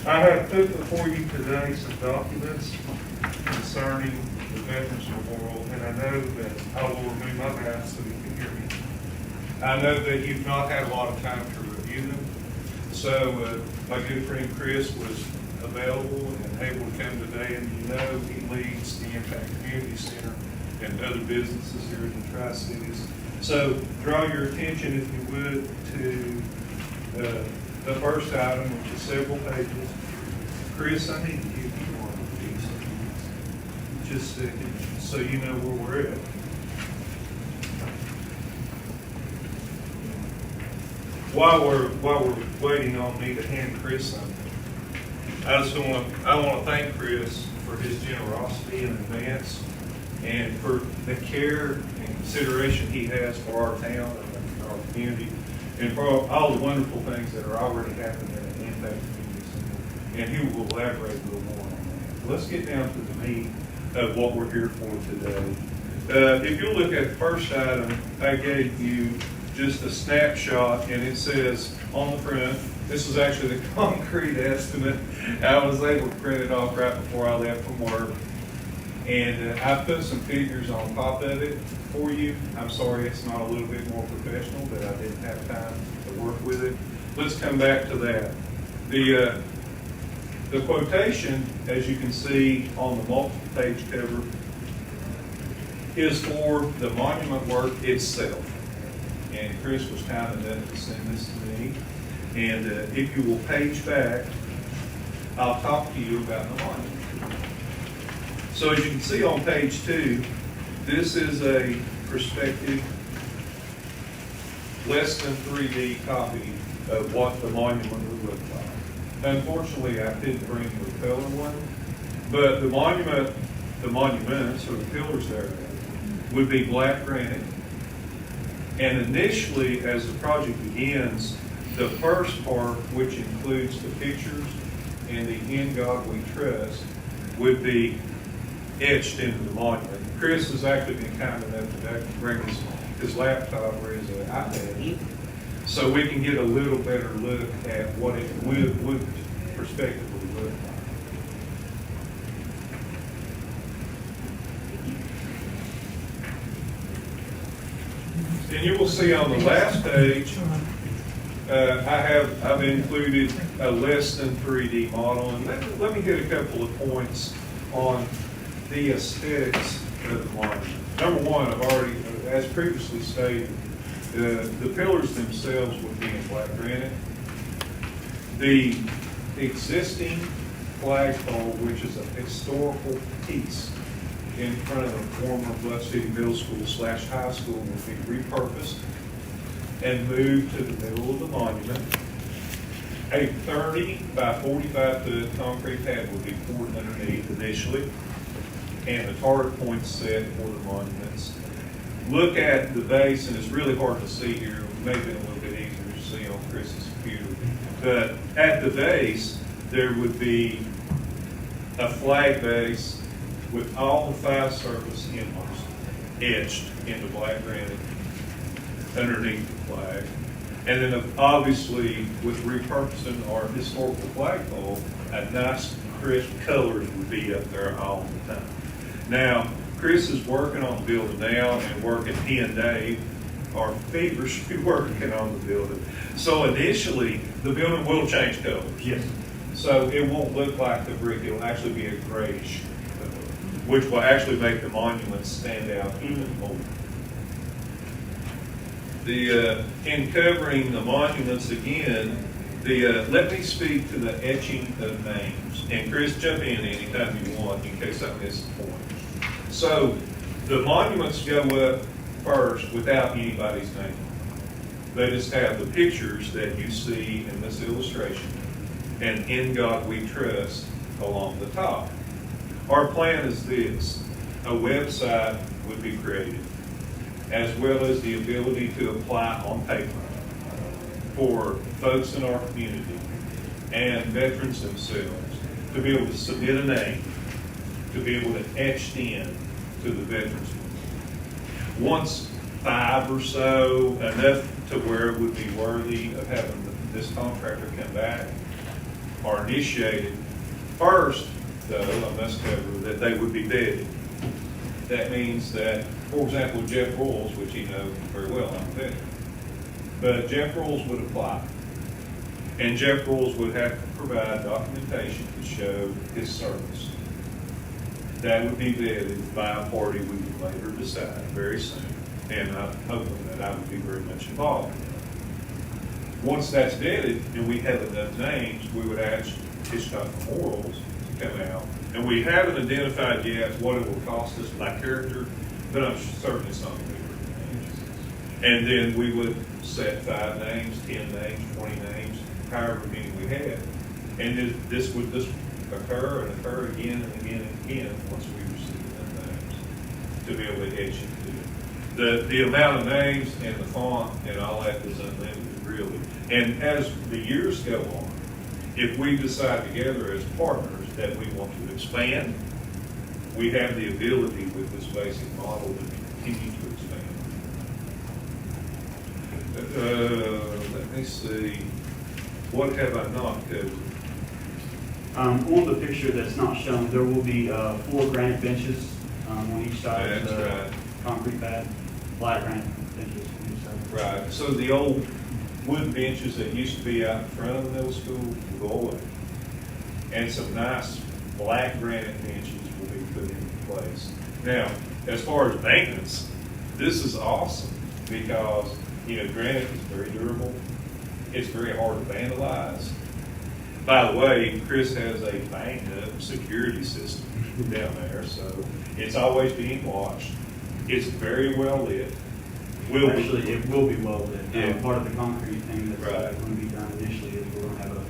Speaker 3: I have put before you today some documents concerning the Veterans Memorial, and I know that I will remove my mask so you can hear me. I know that you've not had a lot of time to review them, so my good friend Chris was available and able to come today, and you know he leads the Impact Community Center and other businesses here in the Tri-Cities. So draw your attention, if you would, to the first item, which is several pages. Chris, I need to give you one of these, just a second, so you know where we're at. While we're waiting on me to hand Chris something, I want to thank Chris for his generosity in advance and for the care and consideration he has for our town and our community, and for all the wonderful things that are already happening at the Impact Community Center. And he will elaborate a little more on that. Let's get down to the meat of what we're here for today. If you look at the first item, I gave you just a snapshot, and it says on the front, this is actually the concrete estimate. I was able to print it off right before I left from work. And I put some figures on top of it for you. I'm sorry it's not a little bit more professional, but I didn't have time to work with it. Let's come back to that. The quotation, as you can see on the multiple-page cover, is for the monument work itself. And Chris was kind enough to send this to me. And if you will page back, I'll talk to you about the monument. So as you can see on page 2, this is a perspective, less than 3D copy of what the monument would look like. Unfortunately, I couldn't bring the color one, but the monuments, or the pillars there, would be black granite. And initially, as the project begins, the first part, which includes the pictures and the "In God We Trust," would be etched into the monument. Chris has actually been kind enough to bring his laptop or his iPad, so we can get a little better look at what it would prospectively look like. And you will see on the last page, I've included a less than 3D model, and let me hit a couple of points on the aesthetics of the monument. Number one, I've already, as previously stated, The pillars themselves would be in black granite. The existing flagpole, which is a historical piece in front of a former Bluff City Middle School / high school, will be repurposed and moved to the middle of the monument. A 30 by 45 foot concrete pad will be poured underneath initially, and the target points set for the monuments. Look at the base, and it's really hard to see here. It may have been a little bit easier to see on Chris's computer. But at the base, there would be a flag base with all the 5 surface emblems etched into black granite underneath the flag. And then obviously with repurposing our historical flagpole, a nice crisp colors would be up there all the time. Now, Chris is working on the building now, and he and Dave are feverishly working on the building. So initially, the building will change colors.
Speaker 10: Yes.
Speaker 3: So it won't look like the brick, it'll actually be a grayish color, which will actually make the monuments stand out even more. In covering the monuments again, let me speak to the etching of names. And Chris, jump in anytime you want in case I miss the point. So the monuments go up first without anybody's name. They just have the pictures that you see in this illustration and "In God We Trust" along the top. Our plan is this: a website would be created, as well as the ability to apply on paper for folks in our community and veterans themselves to be able to submit a name, to be able to etch in to the veterans. Once 5 or so, enough to where it would be worthy of having this contractor come back, are initiated. First, though, I must cover that they would be vetted. That means that, for example, Jeff Rolls, which you know very well, I'm a veteran, but Jeff Rolls would apply. And Jeff Rolls would have to provide documentation to show his service. That would be vetted by a party we would later decide very soon. And I'm hoping that I would be very much involved in that. Once that's vetted and we have enough names, we would ask Hitchcock Memorials to come out. And we haven't identified yet what it will cost us by character, but I'm certainly something we would. And then we would set 5 names, 10 names, 20 names, however many we had. And this would just occur and occur again and again and again once we receive enough names to be able to etch into it. The amount of names and the font and all that is unlimited, really. And as the years go on, if we decide together as partners that we want to expand, we have the ability with this basic model to continue to expand. Let me see. What have I not covered?
Speaker 12: On the picture that's not shown, there will be 4 granite benches on each side of the concrete pad, flat granite benches on each side.
Speaker 3: Right. So the old wood benches that used to be out in front of the middle school will go away. And some nice black granite benches will be put into place. Now, as far as maintenance, this is awesome because, granite is very durable. It's very hard to vandalize. By the way, Chris has a banged-up security system down there, so it's always being watched. It's very well lit.
Speaker 12: Actually, it will be well lit.
Speaker 3: Yeah.
Speaker 12: Part of the concrete thing that's
Speaker 3: Right.
Speaker 12: going to be done initially is we're going to have an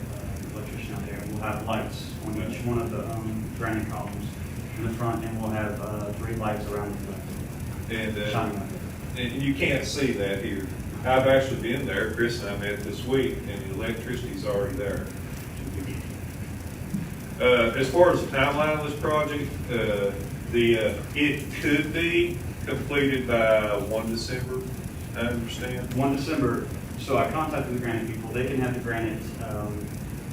Speaker 12: electrician out there. We'll have lights on each one of the granite columns in the front, and we'll have 3 lights around the
Speaker 3: And,
Speaker 12: shining light.
Speaker 3: and you can't see that here. I've actually been there. Chris and I met this week, and the electricity's already there. As far as the timeline of this project, it could be completed by 1 December, I understand.
Speaker 12: 1 December, so I contacted the granite people. They can have the granite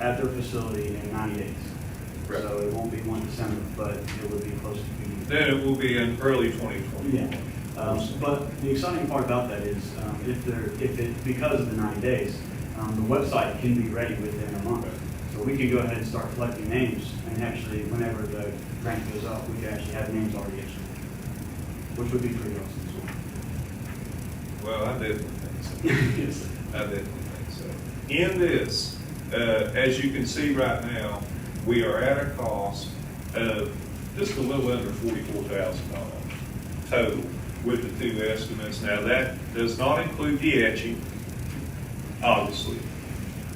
Speaker 12: at their facility in 90 days.
Speaker 3: Right.
Speaker 12: So it won't be 1 December, but it will be close to being.
Speaker 3: Then it will be in early 2020.
Speaker 12: Yeah. But the exciting part about that is because of the 90 days, the website can be ready within a month. So we can go ahead and start collecting names, and actually, whenever the grant goes up, we can actually have names already issued, which would be pretty awesome as well.
Speaker 3: Well, I definitely think so. I definitely think so. In this, as you can see right now, we are at a cost of just a little under $44,000 total with the two estimates. Now, that does not include the etching, obviously.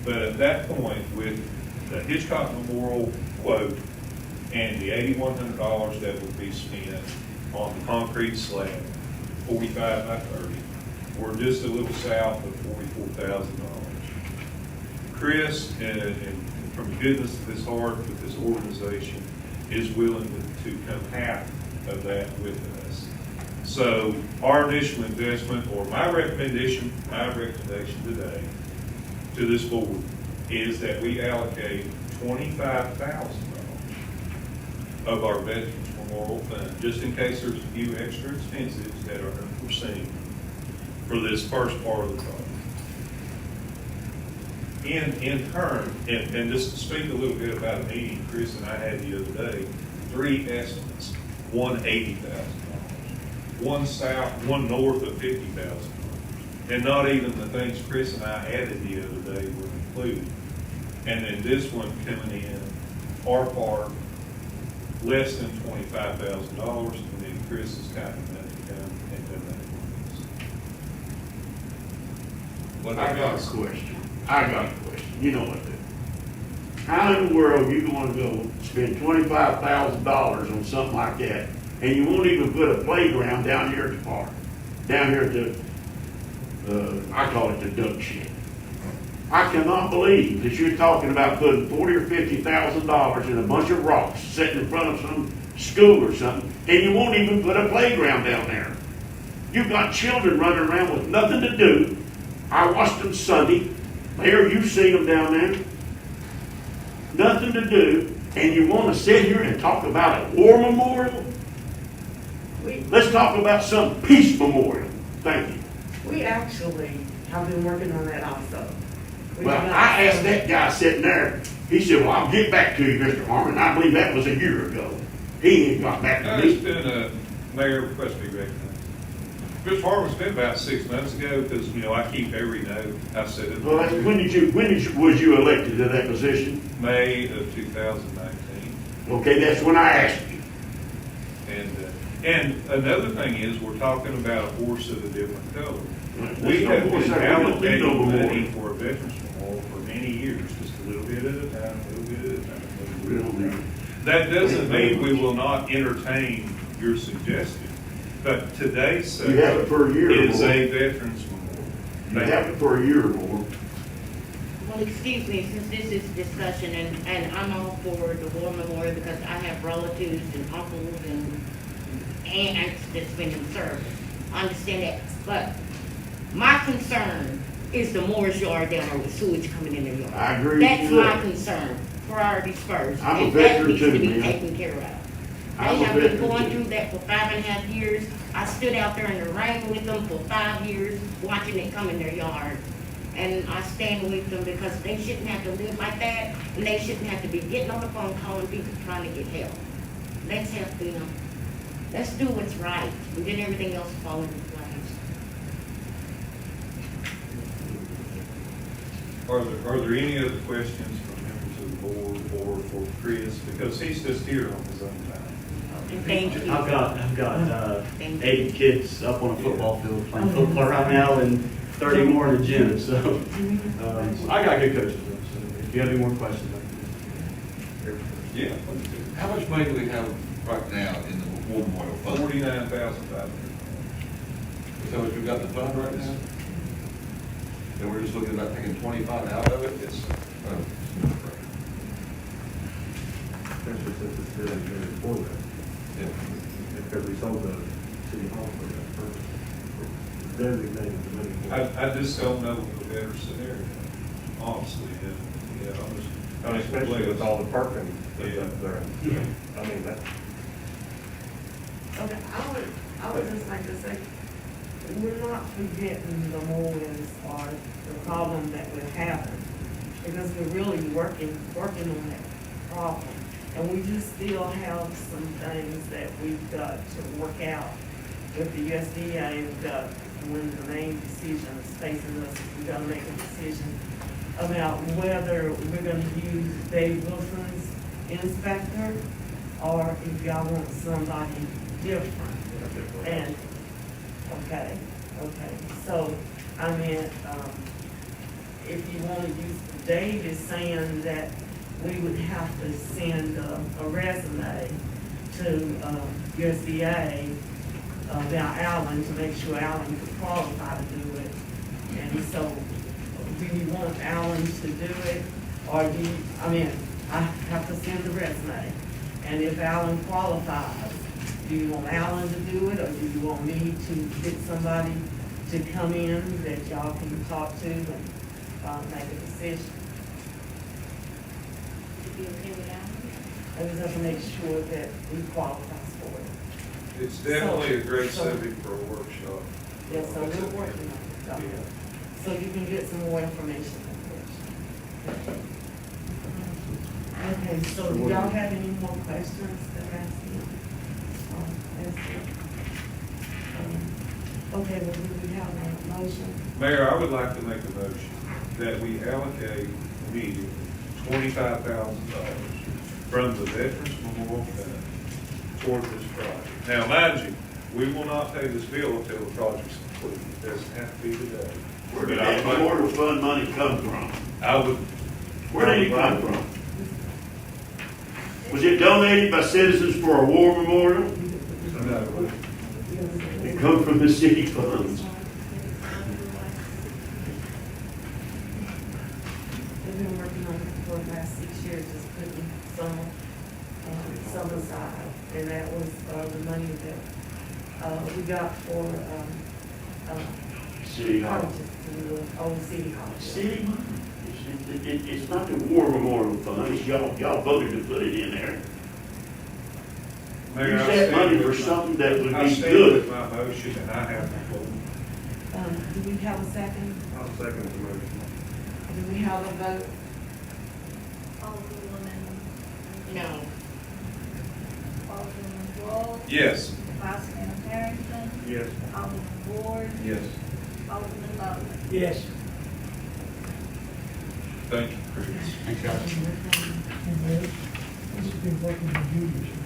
Speaker 3: But at that point, with the Hitchcock Memorial quote and the $8,100 that would be spent on the concrete slab, 45 by 30, we're just a little south of $44,000. Chris, and from the goodness of his heart with this organization, is willing to come half of that with us. So our initial investment, or my recommendation today to this board is that we allocate $25,000 of our Veterans Memorial Fund, just in case there's a few extra expenses that are unforeseen for this first part of the project. In turn, and just to speak a little bit about a meeting Chris and I had the other day, 3 estimates, one $80,000, one south, one north of $50,000, and not even the things Chris and I added the other day were included. And then this one coming in, our part, less than $25,000, and then Chris is kind enough to come and donate with us.
Speaker 5: I got a question. You know what to do. How in the world you gonna go spend $25,000 on something like that, and you won't even put a playground down here at the park? Down here at the, I call it the duck shed. I cannot believe that you're talking about putting $40,000 or $50,000 in a bunch of rocks sitting in front of some school or something, and you won't even put a playground down there. You've got children running around with nothing to do. I watched them Sunday. Mayor, you've seen them down there. Nothing to do, and you want to sit here and talk about a war memorial? Let's talk about some peace memorial. Thank you.
Speaker 1: We actually have been working on that also.
Speaker 5: Well, I asked that guy sitting there. He said, well, I'll get back to you, Mr. Harmon. I believe that was a year ago. He ain't got back to me.
Speaker 3: It's been, Mayor, request to be recognized. Mr. Harmon's been about 6 months ago, because, you know, I keep every note. I said it.
Speaker 5: Well, was you elected to that position?
Speaker 3: May of 2019.
Speaker 5: Okay, that's when I asked you.
Speaker 3: And another thing is, we're talking about a horse of a different color. We
Speaker 5: There's no
Speaker 3: have
Speaker 5: horse
Speaker 3: been
Speaker 5: there. We don't need no
Speaker 3: allocating money
Speaker 5: memorial.
Speaker 3: for a veterans memorial for many years, just a little bit at a time, a little bit at a time.
Speaker 5: We don't need it.
Speaker 3: That doesn't mean we will not entertain your suggestion, but today's
Speaker 5: You have it for a year or
Speaker 3: is
Speaker 5: more.
Speaker 3: a veterans
Speaker 5: You
Speaker 3: memorial.
Speaker 5: have it for a year or more.
Speaker 8: Well, excuse me, since this is discussion, and I'm all for the war memorial because I have relatives and uncles and aunts that's been in service. I understand that, but my concern is the Moore's Yard down there with sewage coming in their yard.
Speaker 5: I agree with
Speaker 8: That's
Speaker 5: you
Speaker 8: my
Speaker 5: there.
Speaker 8: concern, priorities first.
Speaker 5: I'm a
Speaker 8: and
Speaker 5: veteran
Speaker 8: that needs
Speaker 5: too,
Speaker 8: to be
Speaker 5: man.
Speaker 8: taken care of.
Speaker 5: I'm a
Speaker 8: They have been
Speaker 5: veteran
Speaker 8: going
Speaker 5: too.
Speaker 8: through that for 5.5 years. I stood out there in the rain with them for 5 years, watching it come in their yard. And I stand with them because they shouldn't have to live like that, and they shouldn't have to be getting on the phone calling people trying to get help. Let's help them. Let's do what's right, and then everything else will fall into place.
Speaker 3: Are there any other questions from members of the board or for Chris? Because he's just here on his own time.
Speaker 8: And thank you.
Speaker 12: I've got
Speaker 8: Thank you.
Speaker 12: 80 kids up on a football field playing football right now, and 30 more in the gym, so, I got good coaches, though, so if you have any more questions, I can.
Speaker 3: Yeah.
Speaker 7: How much money do we have right now in the War Memorial Fund?
Speaker 3: 49,500.
Speaker 7: Is that what we've got in the fund right now? And we're just looking about taking 25 out of it?
Speaker 3: Yes.
Speaker 7: Oh.
Speaker 9: Especially since it's really good for that,
Speaker 7: Yeah.
Speaker 9: because we sold the city hall for that purpose. Designated the money for it.
Speaker 3: I just don't know of a better scenario, honestly, and, yeah,
Speaker 9: I mean, especially with all the parking that's
Speaker 3: Yeah.
Speaker 9: up there. I mean, that,
Speaker 1: Okay, I would just like to say, we're not forgetting the Moors or the problem that we're having, because we're really working on that problem. And we just still have some things that we've got to work out with the USDA, we've got one of the main decisions facing us, we've got to make a decision about whether we're gonna use Dave Wilson's inspector, or if y'all want somebody different. And, okay, so, I mean, if you wanna use, Dave is saying that we would have to send a resume to, USDA about Alan to make sure Alan could qualify to do it. And so, do you want Alan to do it, or do you, I mean, I have to send the resume. And if Alan qualifies, do you want Alan to do it, or do you want me to get somebody to come in that y'all can talk to and, make a decision?
Speaker 2: If you okay with Alan?
Speaker 1: I just have to make sure that he qualifies for it.
Speaker 3: It's definitely a great
Speaker 1: So-
Speaker 3: subject for a workshop.
Speaker 1: Yes, so we're working on it. So you can get some more information on this. Okay, so do y'all have any more questions to ask him? Ask him? Okay, well, do we have a motion?
Speaker 3: Mayor, I would like to make a motion that we allocate immediately $25,000 from the Veterans Memorial Fund toward this project. Now, mind you, we will not pay this bill until the project's complete. It doesn't have to be today.
Speaker 5: Where did that Memorial Fund money come from?
Speaker 3: I would.
Speaker 5: Where did it come from? Was it donated by Citizens for a War Memorial?
Speaker 3: No.
Speaker 5: It come from the city funds.
Speaker 1: We've been working on it for the last 6 years, just putting some aside. And that was, the money that, we got for,
Speaker 5: City Hall.
Speaker 1: colleges, the old city colleges.
Speaker 5: City money. It's not the War Memorial Fund. It's y'all voted to put it in there.
Speaker 3: Mayor,
Speaker 5: Use
Speaker 3: I
Speaker 5: that
Speaker 3: stand
Speaker 5: money
Speaker 3: with
Speaker 5: for
Speaker 3: my-
Speaker 5: something that would
Speaker 3: I
Speaker 5: be
Speaker 3: stand
Speaker 5: good.
Speaker 3: with my motion, and I have the vote.
Speaker 1: Do we have a second?
Speaker 9: I'll second the motion.
Speaker 1: Do we have a vote?
Speaker 2: Alderwoman,
Speaker 8: No.
Speaker 2: Alderman Roll,
Speaker 3: Yes.
Speaker 2: Vice Mayor Harrington,
Speaker 9: Yes.
Speaker 2: Alderman Ward,
Speaker 9: Yes.
Speaker 2: Alderman Lowe.
Speaker 4: Yes.
Speaker 3: Thank you, Chris.
Speaker 9: Thanks, guys.
Speaker 4: And this has been working on you this year.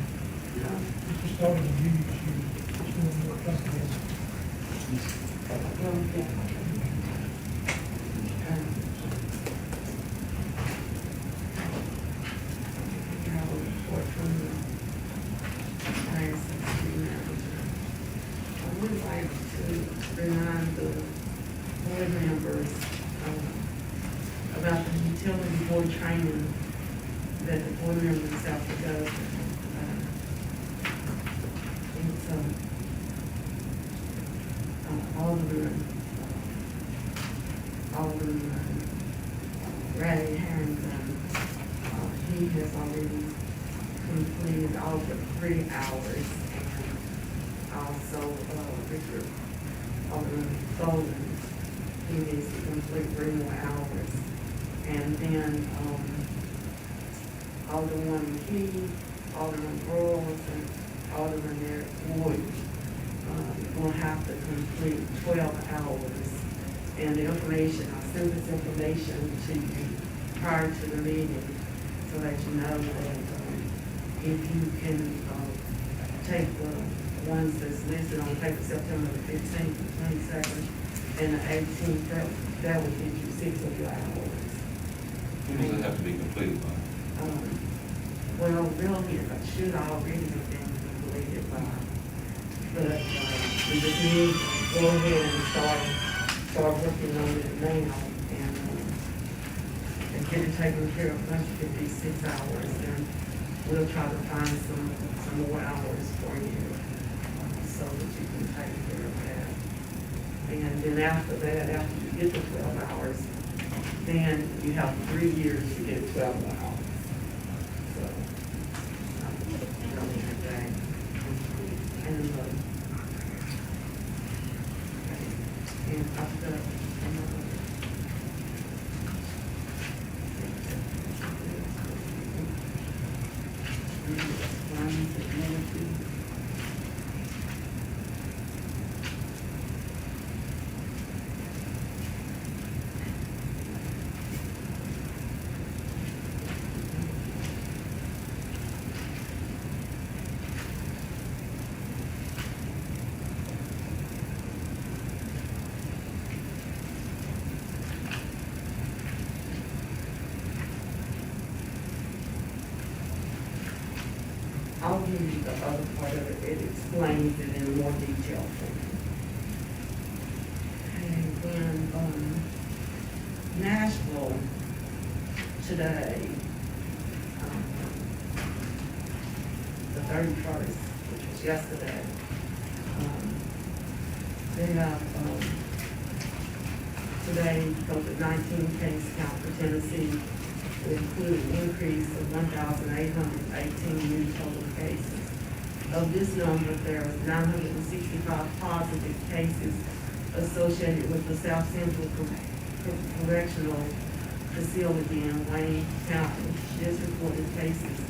Speaker 4: This was started on you this year. It's doing more comprehensive.
Speaker 1: I would like to remind the board members about the utility board training that the board members have to go. It's, Alderman Ray Harrington, he has already completed all but 3 hours, and also, Richard Alderman Golden, he needs to complete 3 more hours. And then, Alderman Key, Alderman Rose, and Alderman Eric Wood, will have to complete 12 hours. And the information, I'll send this information to you prior to the meeting, so that you know that, if you can, take the ones that's listed on paper, September the 15th, the 22nd, and the 18th, that will give you 6 of your hours.
Speaker 13: When does it have to be completed by?
Speaker 1: Well, really, it should already have been completed by, but, we just need to go ahead and start working on it now, and get it taken care of. Once you get these 6 hours, then we'll try to find some more hours for you, so that you can take care of that. And then after that, after you get the 12 hours, then you have 3 years to get 12 hours. So, really a day. And, and after, I'll give you the other part of it, it explains it in more detail for you. And then, Nashville today, the 31st, which was yesterday, they have, today, COVID-19 case count for Tennessee will include an increase of 1,818 new total cases. Of this number, there are 965 positive cases associated with the South Central Correctional Facility in Wayne County. This reported cases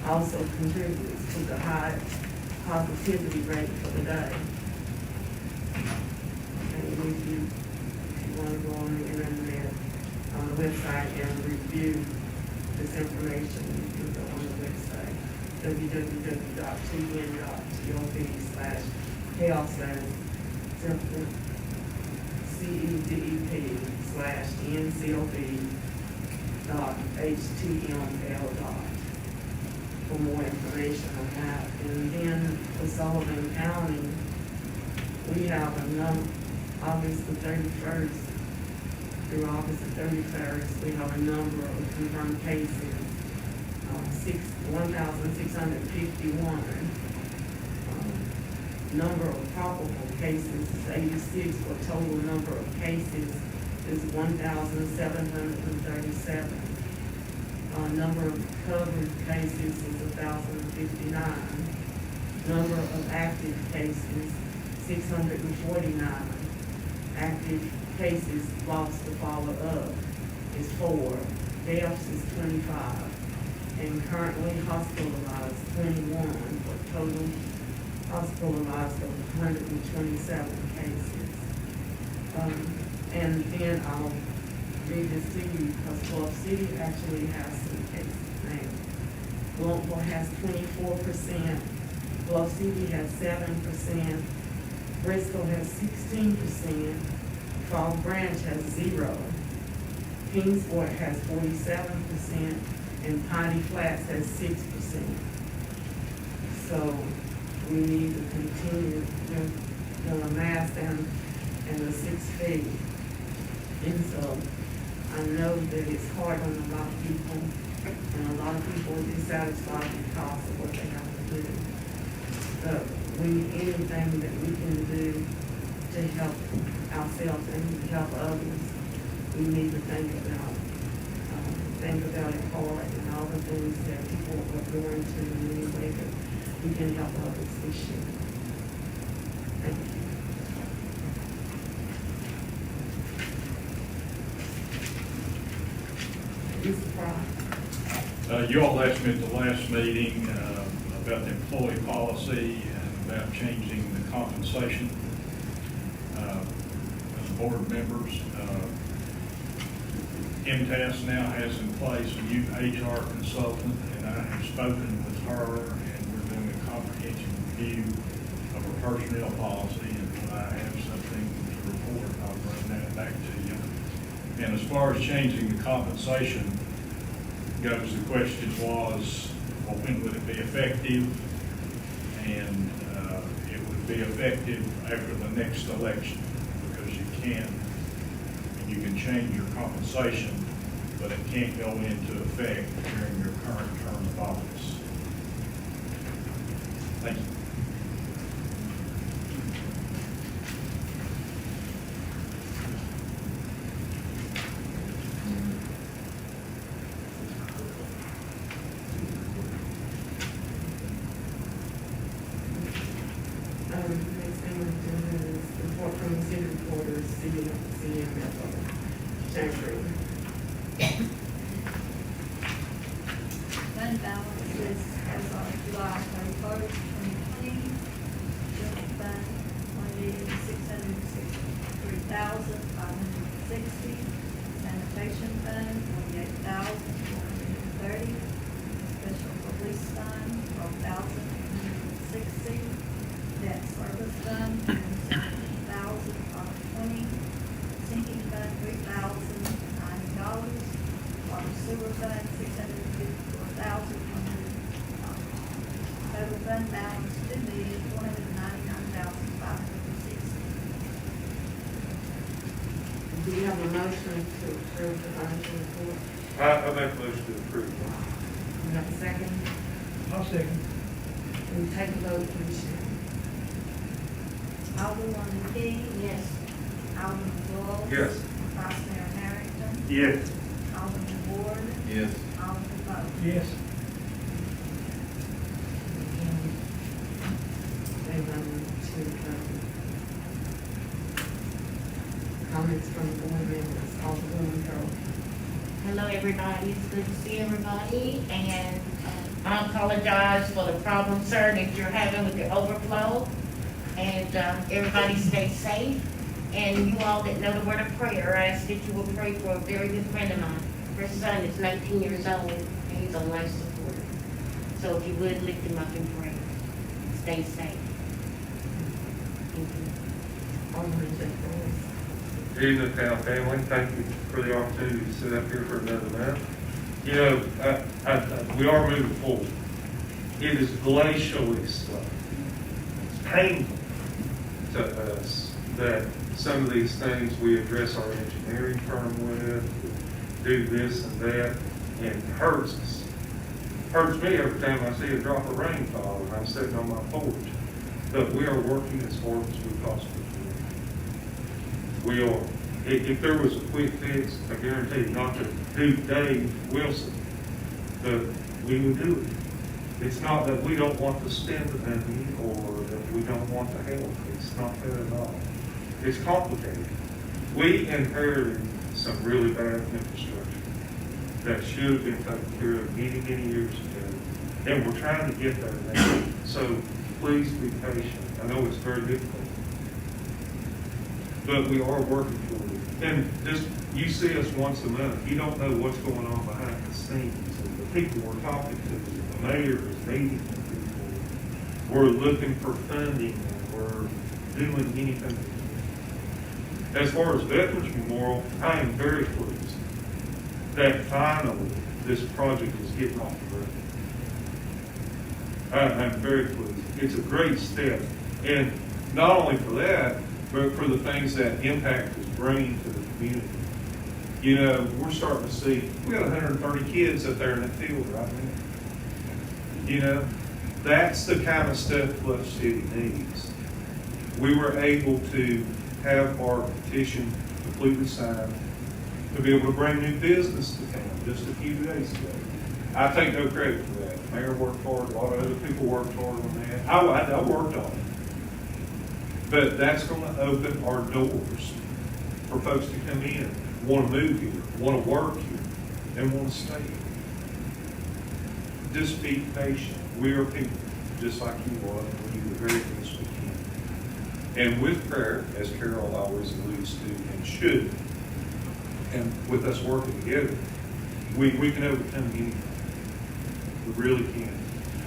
Speaker 1: also contributes to the high positivity rate for the day. And if you want to go on the internet, on the website and review this information, you can go on the website, www.health/CEDEP/NCOV.html. For more information on that. And then for Sullivan County, we have a August the 31st through August the 31st, we have a number of confirmed cases, 1,651. Number of probable cases is 86, for total number of cases is 1,737. Number of covered cases is 1,059. Number of active cases, 649. Active cases lost to follow up is 4. Deaths is 25. And currently hospitalized 21, for total hospitalized of 127 cases. And then I'll read this to you because BLUFF City actually has some cases now. Bluffville has 24%, BLUFF City has 7%, Bristol has 16%, Fall Branch has 0, Kingsport has 47%, and Piney Flats has 6%. So we need to continue with the mask and the 6 feet. And so I know that it's hard on a lot of people, and a lot of people are dissatisfied because of what they have to do. But anything that we can do to help ourselves and to help others, we need to think about it hard and all the things that people are going to in any way that we can help others this year. Thank you.
Speaker 5: You all asked me at the last meeting about the employee policy and about changing the compensation. As board members, MTAS now has in place a new HR consultant, and I have spoken with her, and we're doing a comprehensive review of our personnel policy, and when I have something to report, I'll bring that back to you. And as far as changing the compensation goes, the question was, well, when would it be effective? And it would be effective after the next election, because you can change your compensation, but it can't go into effect during your current term of office. Thank you.
Speaker 1: Next thing we're doing is report from the city reporters, CMFO, Chambering.
Speaker 2: Fund balances as of July 31st, 2020. General fund, 1,663,560. Sanitation fund, 28,430. Special police fund, 12,160. Debt service fund, 1,520. Sinking fund, $3,090.
Speaker 1: Do we have a motion to approve the financial report?
Speaker 3: I make a motion to approve.
Speaker 1: We have a second?
Speaker 4: I'll second.
Speaker 1: Will you take a vote, please, Sharon?
Speaker 2: Alderman Key.
Speaker 8: Yes.
Speaker 2: Alderman Flores.
Speaker 3: Yes.
Speaker 2: Vice Mayor Harrington.
Speaker 3: Yes.
Speaker 2: Alderman Ward.
Speaker 13: Yes.
Speaker 2: Alderman Bowe.
Speaker 4: Yes.
Speaker 1: Comments from the board members, Alderwoman Carol.
Speaker 8: Hello, everybody. It's good to see everybody, and I apologize for the problem, sir, that you're having with the overflow. And everybody stay safe. And you all that know the word of prayer, I ask that you will pray for a very good friend of mine. Her son is 19 years old, and he's on life support. So if you would, lift him up in prayer. Stay safe. Thank you.
Speaker 1: Alderman Jeff Rose.
Speaker 3: Good evening, town family. Thank you for the opportunity to sit up here for another month. You know, we are moving forward. It is glacially slow. It's painful to us that some of these things we address our engineering firm with, do this and that, and it hurts us. Hurts me every time I see a drop of rain fall and I'm sitting on my porch. But we are working as hard as we possibly can. We are. If there was a quick fix, I guarantee you, not to do Dave Wilson, but we would do it. It's not that we don't want to spend the money or that we don't want to help. It's not that at all. It's complicated. We inherited some really bad infrastructure that should have been taken care of many, many years ago. And we're trying to get there now. So please be patient. I know it's very difficult. But we are working toward it. And just, you see us once a month. You don't know what's going on behind the scenes. And the people we're talking to, the mayor is meeting with people. We're looking for funding and we're doing anything. As far as Veterans Memorial, I am very pleased that finally this project is getting off the road. I'm very pleased. It's a great step. And not only for that, but for the things that impact is bringing to the community. You know, we're starting to see, we got 130 kids up there in that field right now. You know, that's the kind of stuff Bluff City needs. We were able to have our petition completely signed to be able to bring new business to town just a few days ago. I take no credit for that. The mayor worked hard, a lot of other people worked hard on that. I worked on it. But that's going to open our doors for folks to come in, want to move here, want to work here, and want to stay here. Just be patient. We are people just like you are, and we do the very best we can. And with prayer, as Carol always alludes to and should, and with us working together, we can overcome anything. We really can.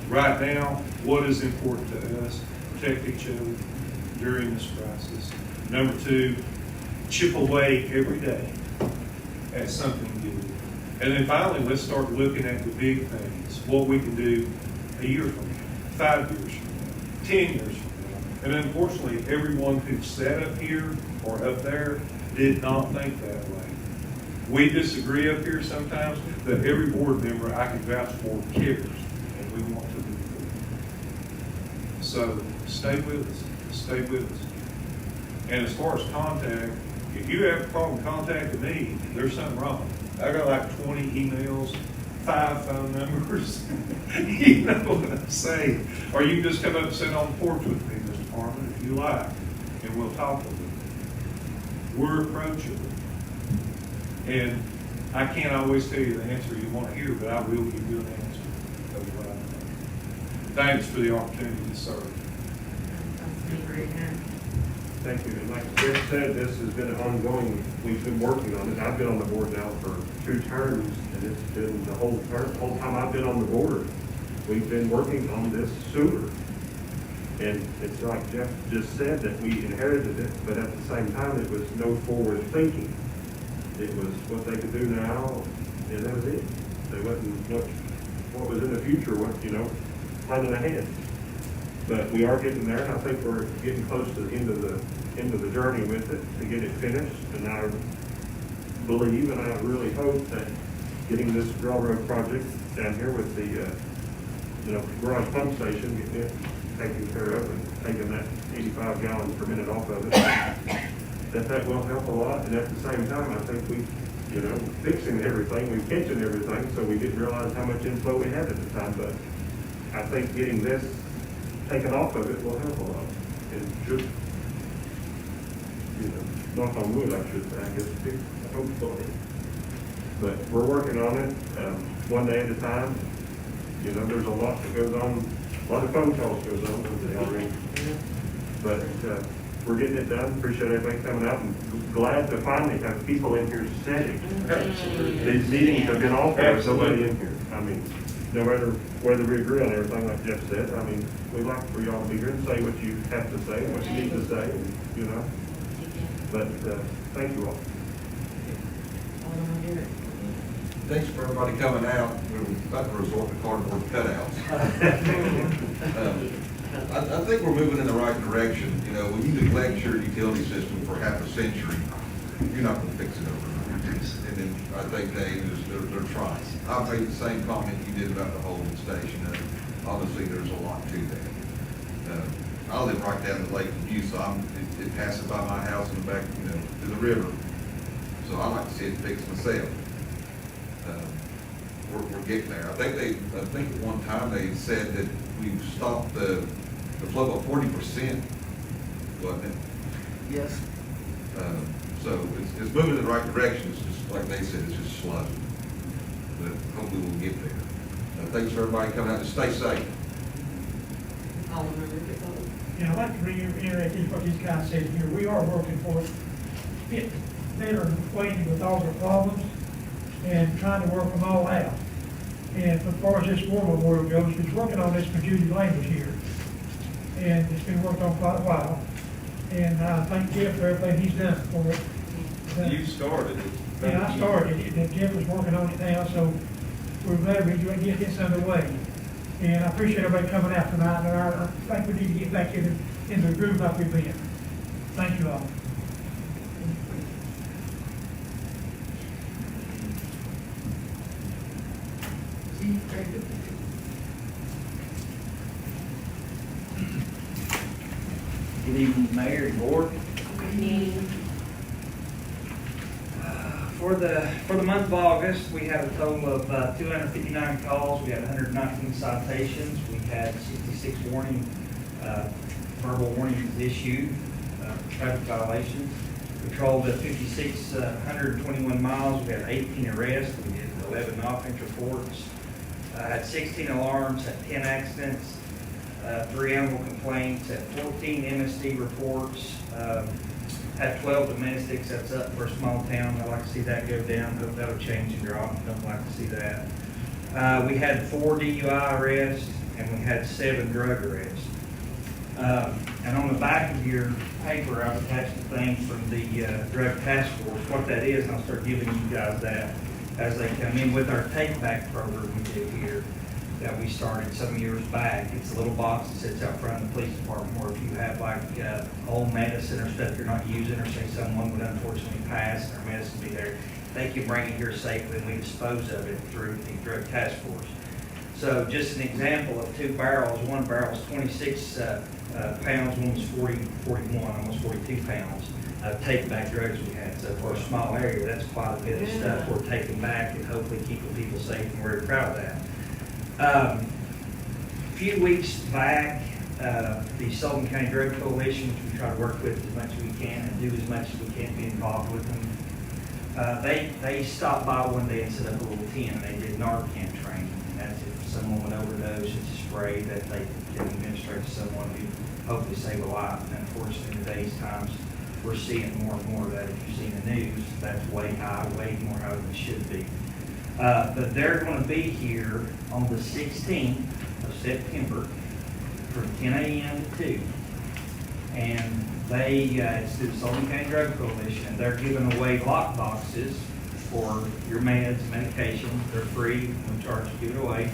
Speaker 3: Right now, what is important to us? Protect each other during this crisis. Number two, chip away every day at something good. And then finally, let's start looking at the big things, what we can do a year from now, 5 years from now, 10 years from now. And unfortunately, everyone who sat up here or up there did not think that way. We disagree up here sometimes, but every board member I can vouch for cares, and we want to do good. So stay with us. Stay with us. And as far as contact, if you have a problem contacting me, there's something wrong. I got like 20 emails, 5 phone numbers. You know what I'm saying? Or you can just come up and sit on the porch with me, Mr. Harmon, if you like, and we'll talk a little bit. We're approachable. And I can't always tell you the answer you want to hear, but I will give you an answer of what I think. Thanks for the opportunity to serve.
Speaker 5: Thank you. And like Jeff said, this has been ongoing. We've been working on it. I've been on the board now for 2 terms, and it's been the whole time I've been on the board. We've been working on this sewer. And it's like Jeff just said, that we inherited it, but at the same time, it was no forward thinking. It was what they could do now, and that was it. There wasn't what was in the future, planning ahead. But we are getting there, and I think we're getting close to the end of the journey with it to get it finished. And our believe, and I really hope that getting this railroad project down here with the, garage pump station, getting it taken care of and taking that 85 gallons per minute off of it, that will help a lot. And at the same time, I think we, fixing everything, we catching everything, so we didn't realize how much inflow we had at the time. But I think getting this taken off of it will help a lot. And should, knock on wood, I should say, I guess, hopefully. But we're working on it, one day at a time. There's a lot that goes on, a lot of phone calls goes on with the already. But, we're getting it done. Appreciate everybody coming out, and glad to finally have people in here sitting. These meetings have been awful, there's nobody in here. I mean, no matter whether we agree on everything, like Jeff said, I mean, we like for y'all to be here and say what you have to say, and what you need to say, and, But, thank you all.
Speaker 1: Alderman Garrett.
Speaker 7: Thanks for everybody coming out. We're about to resort to cardboard cutouts. I think we're moving in the right direction. When you neglect your utility system for half a century, you're not gonna fix it overnight. And then I think they're trying. I've made the same comment you did about the holding station, and obviously there's a lot to that. I live right down the lake from you, so it passes by my house in the back, to the river. So I like to see it fixed myself. We're getting there. I think at one time they said that we've stopped the flow of 40%, wasn't it?
Speaker 1: Yes.
Speaker 7: So it's moving in the right direction. It's just, like they said, it's just slow. But hopefully we'll get there. Thanks for everybody coming out, and stay safe.
Speaker 1: Alderman Ricketts.
Speaker 4: I'd like to reiterate what these guys said here. We are working for it, get better acquainted with all their problems and trying to work them all out. And as far as this war memorial goes, he's working on this for Judy Lane was here. And it's been worked on quite a while. And I thank Jeff for everything he's done for it.
Speaker 3: You started it.
Speaker 4: Yeah, I started it, and Jeff is working on it now, so we're glad we can get this underway. And I appreciate everybody coming out tonight, and I think we need to get back in the groove like we've been. Thank you all.
Speaker 14: Good evening, Mayor and Board. For the month of August, we had a total of 259 calls. We had 119 citations. We had 66 verbal warnings issued, traffic violations. Patrolled 121 miles. We had 18 arrests. We did 11 offense reports. Had 16 alarms, had 10 accidents, 3 animal complaints, had 14 MSD reports, had 12 domestics. That's up for a small town. I'd like to see that go down. Hope that'll change and drop. Don't like to see that. We had 4 DUI arrests, and we had 7 drug arrests. And on the back of your paper, I've attached the thing from the drug task force. What that is, and I'll start giving you guys that as they come in with our take-back program we do here that we started some years back. It's a little box that sits out front of the police department where if you have like old medicine or stuff you're not using, or say someone would unfortunately pass and our medicine be there, they can bring it here safely and we dispose of it through the drug task force. So just an example of 2 barrels. One barrel is 26 pounds, one was 41, almost 42 pounds of take-back drugs we had. So for a small area, that's quite a bit of stuff we're taking back and hopefully keeping people safe, and we're very proud of that. A few weeks back, the Sullivan County Drug Coalition, which we try to work with as much as we can and do as much as we can, be involved with them. They stopped by one day and set up a little tent, and they did Narcan training. And that's if someone would overdose, it's a spray that they can administer to someone who hopefully save a life. And unfortunately, in today's times, we're seeing more and more of that. If you've seen the news, that's way high, way more higher than it should be. But they're going to be here on the 16th of September from 10 a.m. to 2. And it's through the Sullivan County Drug Coalition, and they're giving away lock boxes for your meds, medication. They're free, no charge to give it away.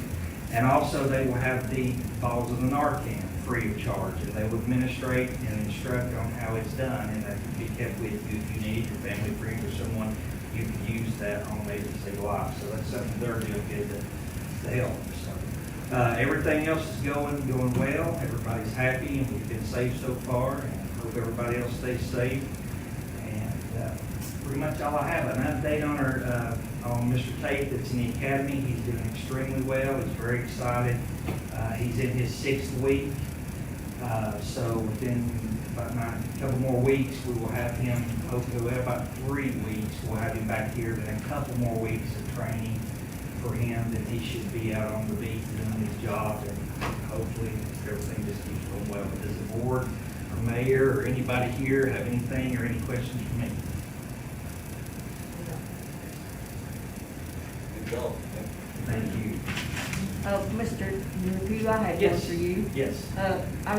Speaker 14: And also they will have the bottles of the Narcan free of charge, and they will administrate and instruct on how it's done, and that can be kept with you if you need, your family, friend, or someone, you can use that on Agency Life. So that's something they're doing good to help. So, everything else is going well. Everybody's happy, and we've been safe so far, and I hope everybody else stays safe. And pretty much all I have. An update on Mr. Tate that's in the academy. He's doing extremely well. He's very excited. He's in his 6th week. So within about a couple more weeks, we will have him, hopefully about 3 weeks, we'll have him back here. Then a couple more weeks of training for him, then he should be out on the beat doing his job, and hopefully everything just keeps going well. But does the board or mayor or anybody here have anything or any questions for me?
Speaker 7: Good job.
Speaker 14: Thank you.
Speaker 2: Mr. Pugh, I have one
Speaker 14: Yes.
Speaker 2: for you.
Speaker 14: Yes.
Speaker 2: I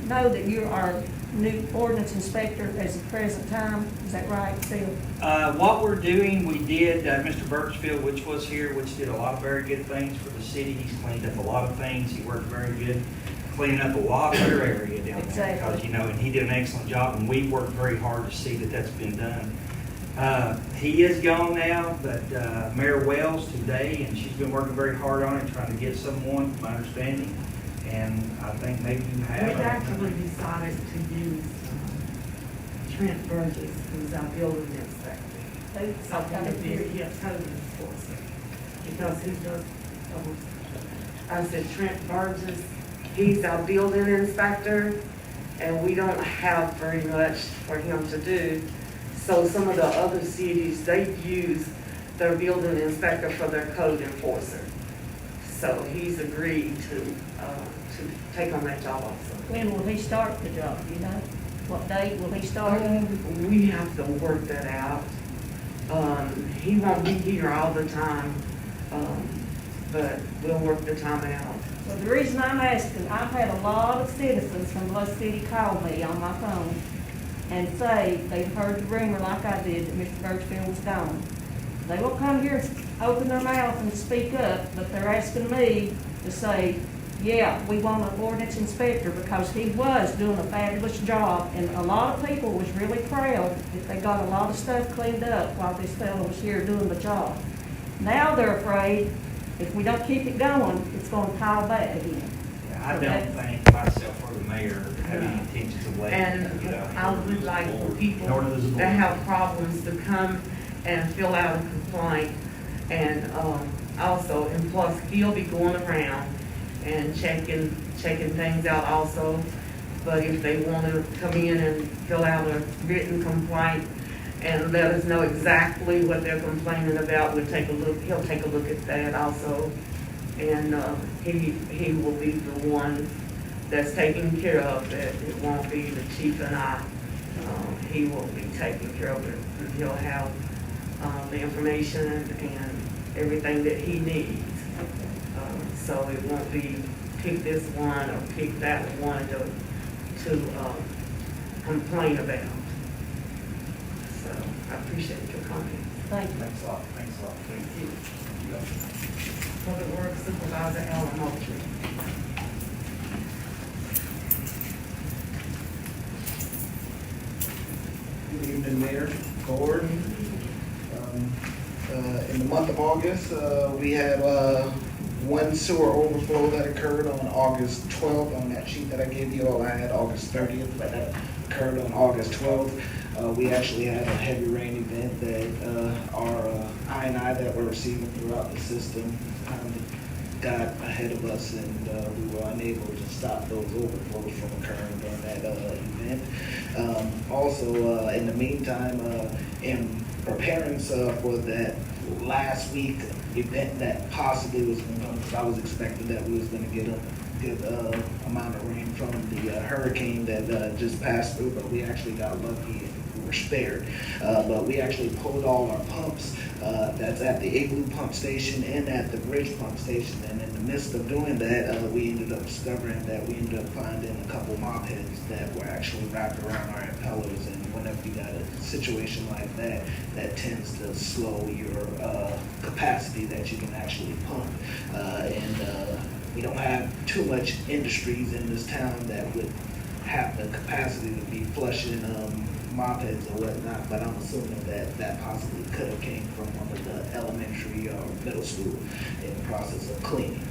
Speaker 2: know that you are new ordinance inspector as of present time. Is that right, Phil?
Speaker 14: What we're doing, we did, Mr. Birchfield, which was here, which did a lot of very good things for the city. He's cleaned up a lot of things. He worked very good cleaning up a lot of their area down there.
Speaker 2: Exactly.
Speaker 14: Because, and he did an excellent job, and we worked very hard to see that that's been done. He is gone now, but Mayor Wells today, and she's been working very hard on it, trying to get someone, my understanding. And I think maybe you have.
Speaker 1: We actually decided to use Trent Burgess, who's our building inspector. Something to be a code enforcer, because he does, I said Trent Burgess, he's our building inspector, and we don't have very much for him to do. So some of the other cities, they use their building inspector for their code enforcer. So he's agreed to take on that job also.
Speaker 2: When will he start the job, you know? What date will he start?
Speaker 1: We have to work that out. He won't be here all the time, but we'll work the time out.
Speaker 2: Well, the reason I'm asking, I've had a lot of citizens from Bluff City call me on my phone and say they've heard the rumor like I did that Mr. Birchfield was gone. They will come here and open their mouth and speak up, but they're asking me to say, yeah, we want an ordinance inspector, because he was doing a fabulous job, and a lot of people was really proud that they got a lot of stuff cleaned up while this fellow was here doing the job. Now they're afraid if we don't keep it going, it's going to pile back again.
Speaker 14: I don't think myself or the mayor have any intentions of letting
Speaker 1: And
Speaker 14: it get out.
Speaker 1: I would like for people
Speaker 14: Nor does the board.
Speaker 1: that have problems to come and fill out a complaint. And also, and plus, he'll be going around and checking things out also. But if they want to come in and fill out a written complaint and let us know exactly what they're complaining about, we'll take a look, he'll take a look at that also. And he will be the one that's taking care of it. It won't be the chief and I. He will be taking care of it. He'll have the information and everything that he needs. So it won't be pick this one or pick that one to complain about. So I appreciate your comments.
Speaker 2: Thank you.
Speaker 14: Thanks a lot, thanks a lot.
Speaker 1: Thank you. Public Works Supervisor Alan Moultrie.
Speaker 15: Good evening, Mayor, Board. In the month of August, we had one sewer overflow that occurred on August 12th. On that sheet that I gave you all, I had August 30th, but that occurred on August 12th. We actually had a heavy rain event that our I&I that we're receiving throughout the system got ahead of us, and we were unable to stop those overflows from occurring during that event. Also, in the meantime, in preparing for that last week event that possibly was going to come, because I was expecting that we was going to get a good amount of rain from the hurricane that just passed through, but we actually got lucky and we were spared. But we actually pulled all our pumps that's at the Igloo pump station and at the Bridge pump station, and in the midst of doing that, we ended up discovering that we ended up finding a couple mop heads that were actually wrapped around our impellers, and whenever you got a situation like that, that tends to slow your capacity that you can actually pump. we don't have too much industries in this town that would have the capacity to be flushing, mop heads or whatnot, but I'm assuming that that possibly could have came from one of the elementary or middle school in the process of cleaning.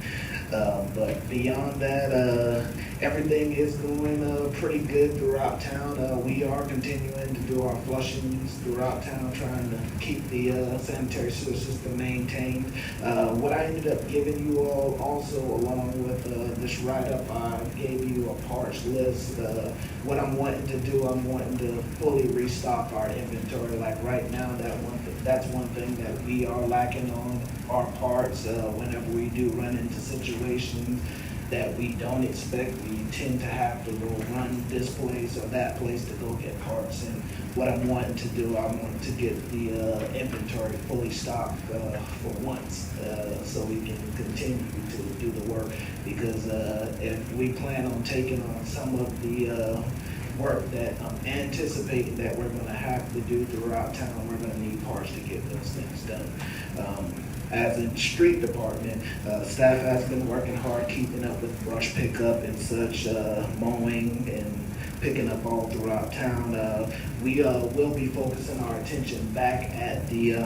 Speaker 15: But beyond that, everything is going pretty good throughout town. We are continuing to do our flushings throughout town, trying to keep the sanitary sewer system maintained. What I ended up giving you all also along with this write-up, I gave you a parts list. What I'm wanting to do, I'm wanting to fully restock our inventory. Like right now, that's one thing that we are lacking on our parts. Whenever we do run into situations that we don't expect, we tend to have to go run this place or that place to go get parts. And what I'm wanting to do, I want to get the inventory fully stocked for once, so we can continue to do the work. Because if we plan on taking on some of the work that I'm anticipating that we're gonna have to do throughout town, we're gonna need parts to get those things done. As in street department, staff has been working hard keeping up with brush pickup and such, mowing and picking up all throughout town. We will be focusing our attention back at the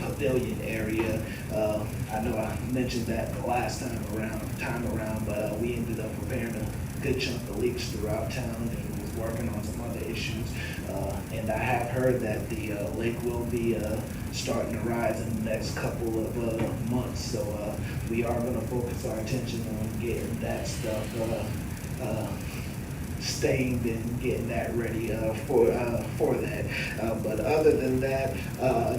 Speaker 15: pavilion area. I know I mentioned that the last time around, but we ended up repairing a good chunk of leaks throughout town and was working on some other issues. And I have heard that the lake will be starting to rise in the next couple of months. So we are going to focus our attention on getting that stuff stained and getting that ready for that. But other than that,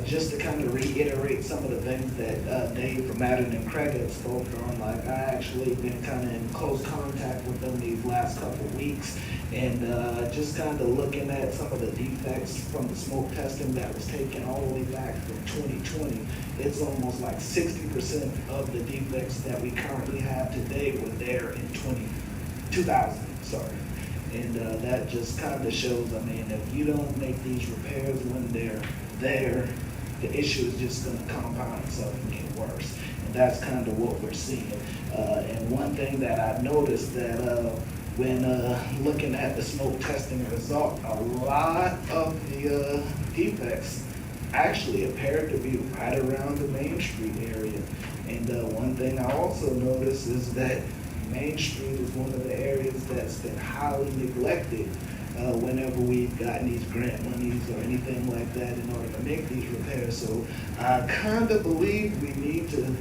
Speaker 15: just to kind of reiterate some of the things that Dave from Madden and Craig have spoken on, like I actually been kind of in close contact with them these last couple of weeks, and just kind of looking at some of the defects from the smoke testing that was taken all the way back from 2020. It's almost like 60% of the defects that we currently have today were there in 2000, sorry. And that just kind of shows, I mean, if you don't make these repairs when they're there, the issue is just going to compound itself and get worse. And that's kind of what we're seeing. And one thing that I noticed that when looking at the smoke testing result, a lot of the defects actually appeared to be right around the Main Street area. And one thing I also noticed is that Main Street is one of the areas that's been highly neglected whenever we've gotten these grant monies or anything like that in order to make these repairs. So I kind of believe we need to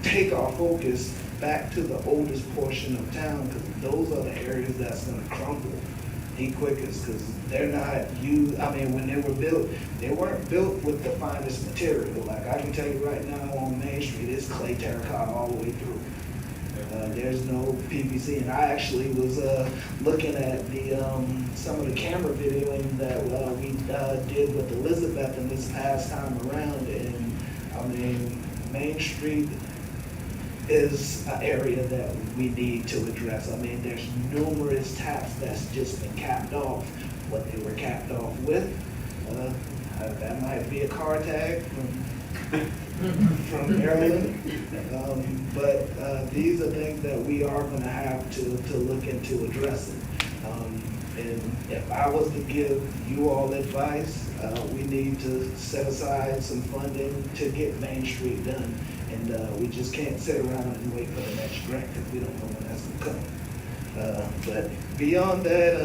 Speaker 15: take our focus back to the oldest portion of town, because those are the areas that's going to crumble the quickest, because they're not used. I mean, when they were built, they weren't built with the finest material. Like I can tell you right now on Main Street, it's clay terracotta all the way through. There's no PVC, and I actually was looking at the some of the camera videoing that we did with Elizabeth in this past time around, and I mean, Main Street is an area that we need to address. I mean, there's numerous taps that's just been capped off. What they were capped off with, that might be a car tag from Maryland. But these are things that we are going to have to look into addressing. And if I was to give you all advice, we need to set aside some funding to get Main Street done. And we just can't sit around and wait for the next grant, because we don't know when that's going to come. But beyond that,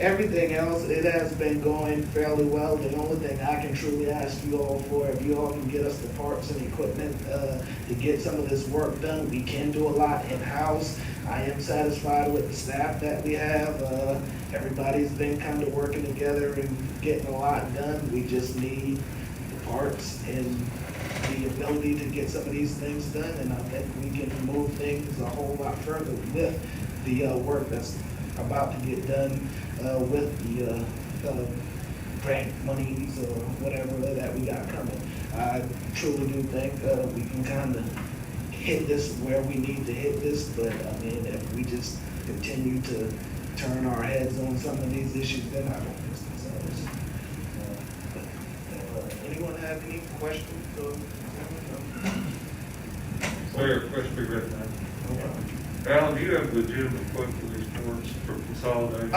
Speaker 15: everything else, it has been going fairly well. The only thing I can truly ask you all for, if you all can get us the parts and equipment to get some of this work done, we can do a lot in-house. I am satisfied with the staff that we have. Everybody's been kind of working together and getting a lot done. We just need the parts and the ability to get some of these things done, and I think we can move things a whole lot further with the work that's about to get done with the grant monies or whatever that we got coming. I truly do think we can kind of hit this where we need to hit this, but I mean, if we just continue to turn our heads on some of these issues, then I don't think themselves. Anyone have any questions?
Speaker 3: Sir, question be recognized. Alan, do you have legitimate quote for these parts for consolidating?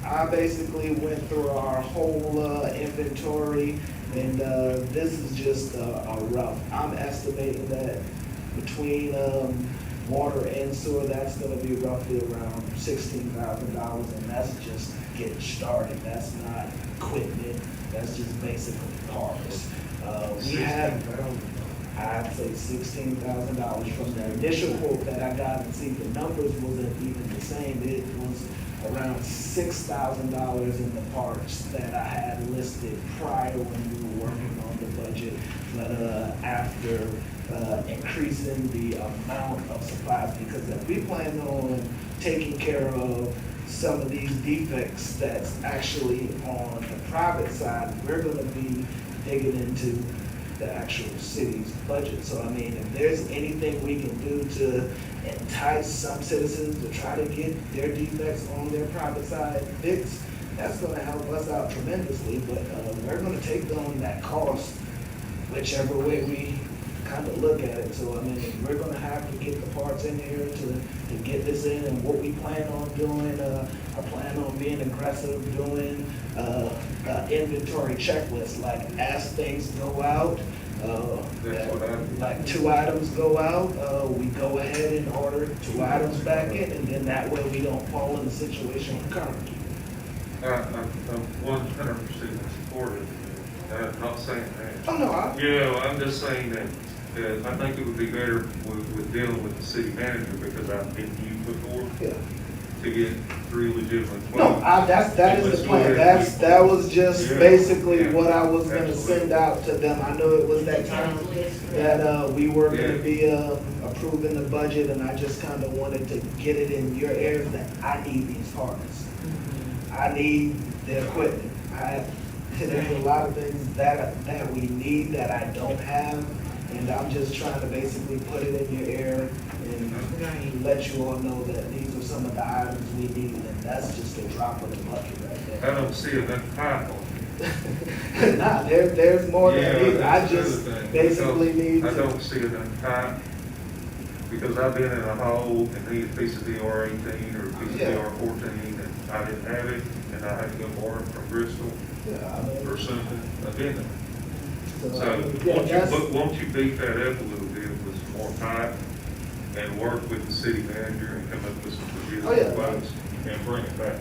Speaker 15: I basically went through our whole inventory, and this is just a rough. I'm estimating that between water and sewer, that's gonna be roughly around $16,000, and that's just getting started. That's not equipment, that's just basically parts. We have, I'd say $16,000 from the initial quote that I got, and see, the numbers wasn't even the same. It was around $6,000 in the parts that I had listed prior when we were working on the budget. But after increasing the amount of supplies, because if we plan on taking care of some of these defects that's actually on the private side, we're gonna be digging into the actual city's budget. So I mean, if there's anything we can do to entice some citizens to try to get their defects on their private side fixed, that's gonna help us out tremendously. But we're gonna take on that cost whichever way we kind of look at it. So I mean, we're gonna have to get the parts in here to get this in, and what we plan on doing, I plan on being aggressive doing inventory checklist, like as things go out, like 2 items go out, we go ahead and order 2 items back in, and then that way we don't fall in the situation we're currently.
Speaker 3: I'm 100% supportive. Not saying that.
Speaker 15: Oh, no,
Speaker 3: I'm just saying that I think it would be better with dealing with the city manager, because I've been used before.
Speaker 15: Yeah.
Speaker 3: To get 3 legitimate
Speaker 15: No,
Speaker 3: quotes.
Speaker 15: that is the plan. That was just
Speaker 3: Yeah.
Speaker 15: basically
Speaker 3: Yeah.
Speaker 15: what I was gonna
Speaker 3: Absolutely.
Speaker 15: send out to them. I know it was that time that we were gonna be approving the budget, and I just kind of wanted to get it in your ears that I need these parts. I need the equipment. There's a lot of things that we need that I don't have, and I'm just trying to basically put it in your ear and let you all know that these are some of the items we need, and that's just a drop of the bucket right there.
Speaker 3: I don't see enough pipe on it.
Speaker 15: Nah, there's more than I need. I
Speaker 3: that's
Speaker 15: just
Speaker 3: the other thing.
Speaker 15: basically need
Speaker 3: I
Speaker 15: to.
Speaker 3: don't see enough pipe, because I've been in a hole and need a piece of DR-18 or a piece of
Speaker 15: Yeah.
Speaker 3: DR-14, and I didn't have it, and I had to go borrow it from Bristol
Speaker 15: Yeah, I mean,
Speaker 3: or something. I've been there.
Speaker 15: so,
Speaker 3: So, won't you beef that up a little bit with some more pipe and work with the city manager and come up with some legitimate quotes and bring it back?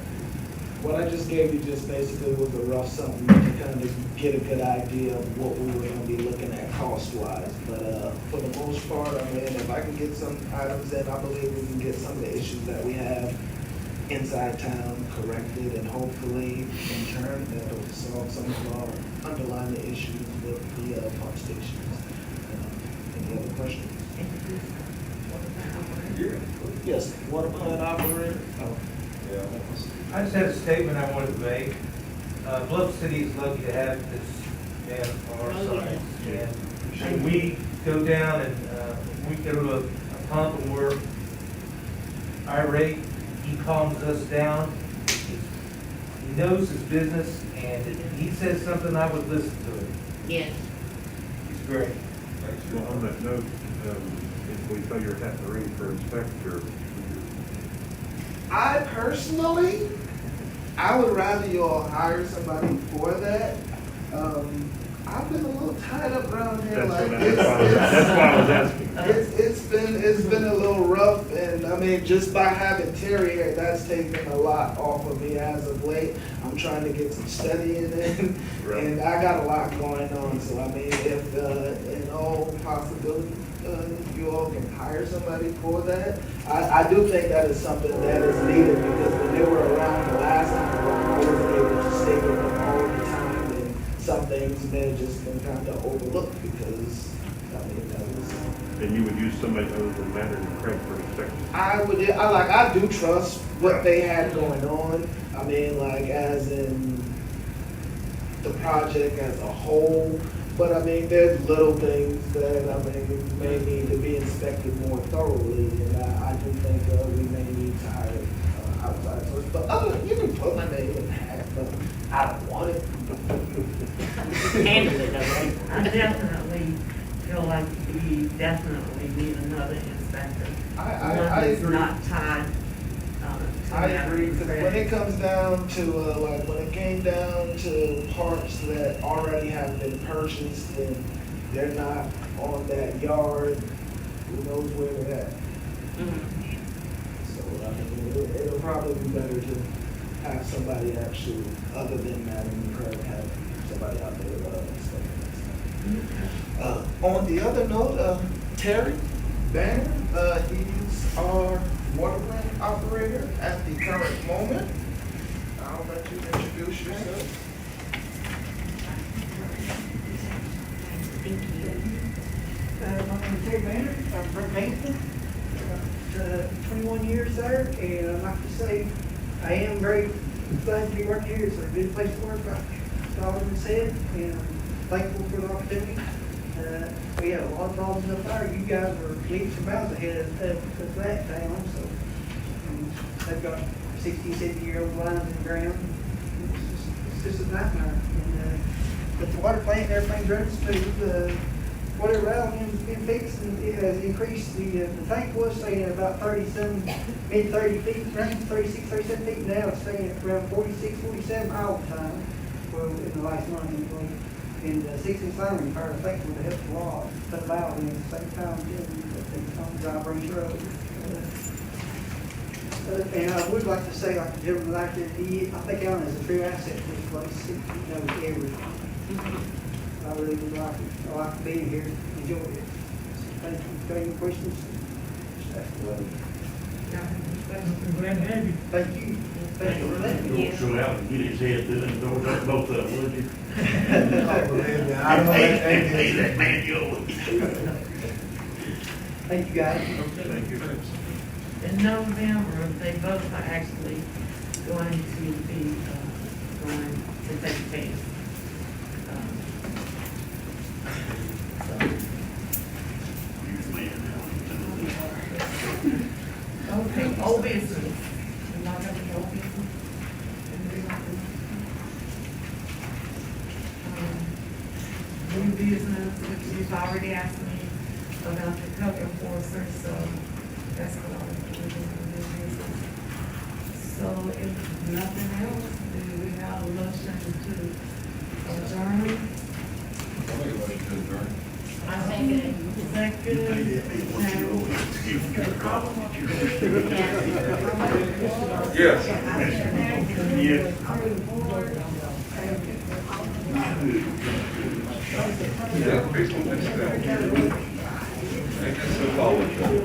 Speaker 15: what I just gave you just basically was a rough something to kind of get a good idea of what we were gonna be looking at cost-wise. But for the most part, I mean, if I can get some items in, I believe we can get some of the issues that we have inside town corrected, and hopefully in turn that'll solve some of our underlying issues with the pump stations. Any other questions? Yes, water plant operator?
Speaker 3: Yeah.
Speaker 16: I just had a statement I wanted to make. Bluff City is lucky to have this man on our side. And we go down and we go to a pump and we're irate, he calms us down. He knows his business, and if he says something, I would listen to him.
Speaker 8: Yes.
Speaker 16: He's great.
Speaker 5: Well, on that note, if we figure it out to read for inspector,
Speaker 15: I personally, I would rather you all hire somebody for that. I've been a little tied up around here, like
Speaker 5: that's why I was asking.
Speaker 15: it's been a little rough, and I mean, just by having Terry here, that's taken a lot off of me as of late. I'm trying to get some studying in, and I got a lot going on. So I mean, if in all possibility, you all can hire somebody for that. I do think that is something that is needed, because when they were around the last time, I wasn't able to stay with them all the time, and some things may have just been kind of overlooked, because I mean, that was.
Speaker 5: And you would use somebody other than Matter and Craig for inspector?
Speaker 15: I do trust what they had going on. I mean, like, as in the project as a whole. But I mean, there's little things that, I mean, may need to be inspected more thoroughly, and I do think we may need to hire outside source. But you can put my name in that, but I don't want it.
Speaker 8: Handle it, all right?
Speaker 1: I definitely feel like we definitely need another inspector. inspector.
Speaker 15: I
Speaker 1: One that's
Speaker 15: agree.
Speaker 1: not tied, to
Speaker 15: I
Speaker 1: that
Speaker 15: agree, because when
Speaker 1: credit.
Speaker 15: it comes down to, like, when it came down to parts that already have been purchased and they're not on that yard, who knows where they're at? So, I mean, it'll probably be better to have somebody actually, other than Madam Clerk, have somebody out there, on the other note, Terry Banner, he's our water plant operator at the current moment. I'll let you introduce yourself.
Speaker 17: Thank you. My name is Terry Banner, I'm from Kingston, 21 years there, and I'd like to say I am very glad to be working here. It's a good place to work, like Alderman said, and I'm thankful for the opportunity. We have a lot of problems up there. You guys are leaps and bounds ahead of that town, so they've got 60, 70-year-old lines in the ground. It's just a nightmare. And, but the water plant, everything's running smooth. Whatever aluminum's been fixed, and it has increased. The tank was staying at about 30-some, mid-30 feet, around 36, 37 feet. Now it's staying at around 46, 47 all the time. Well, in the last month, anyway. And 6-inch line repair, I think, would have helped a lot. Put a valve in at the same time, too, on Dry Branch Road. And I would like to say, like the gentleman out there, I think Alan is a true asset to this place. He knows everything. I really would like it. I like being here, enjoy it. Thank you. Any questions? Thank you. Thank you for letting me.
Speaker 9: Don't show out and get his head through them doors, up both of them, would you?
Speaker 15: I don't know.
Speaker 9: Hey, that man, yo.
Speaker 17: Thank you, guys.
Speaker 9: Thank you.
Speaker 1: In November, they both are actually going to be, going to take place. Okay, old business. You not have any old business? New business, which you've already asked me about the code enforcer, so that's what I'm doing in new business. So if nothing else, do we have a motion to adjourn?
Speaker 13: I'll make a motion to adjourn.
Speaker 8: I think it.
Speaker 3: Yes.
Speaker 7: Yeah, people just, I guess they'll follow each other.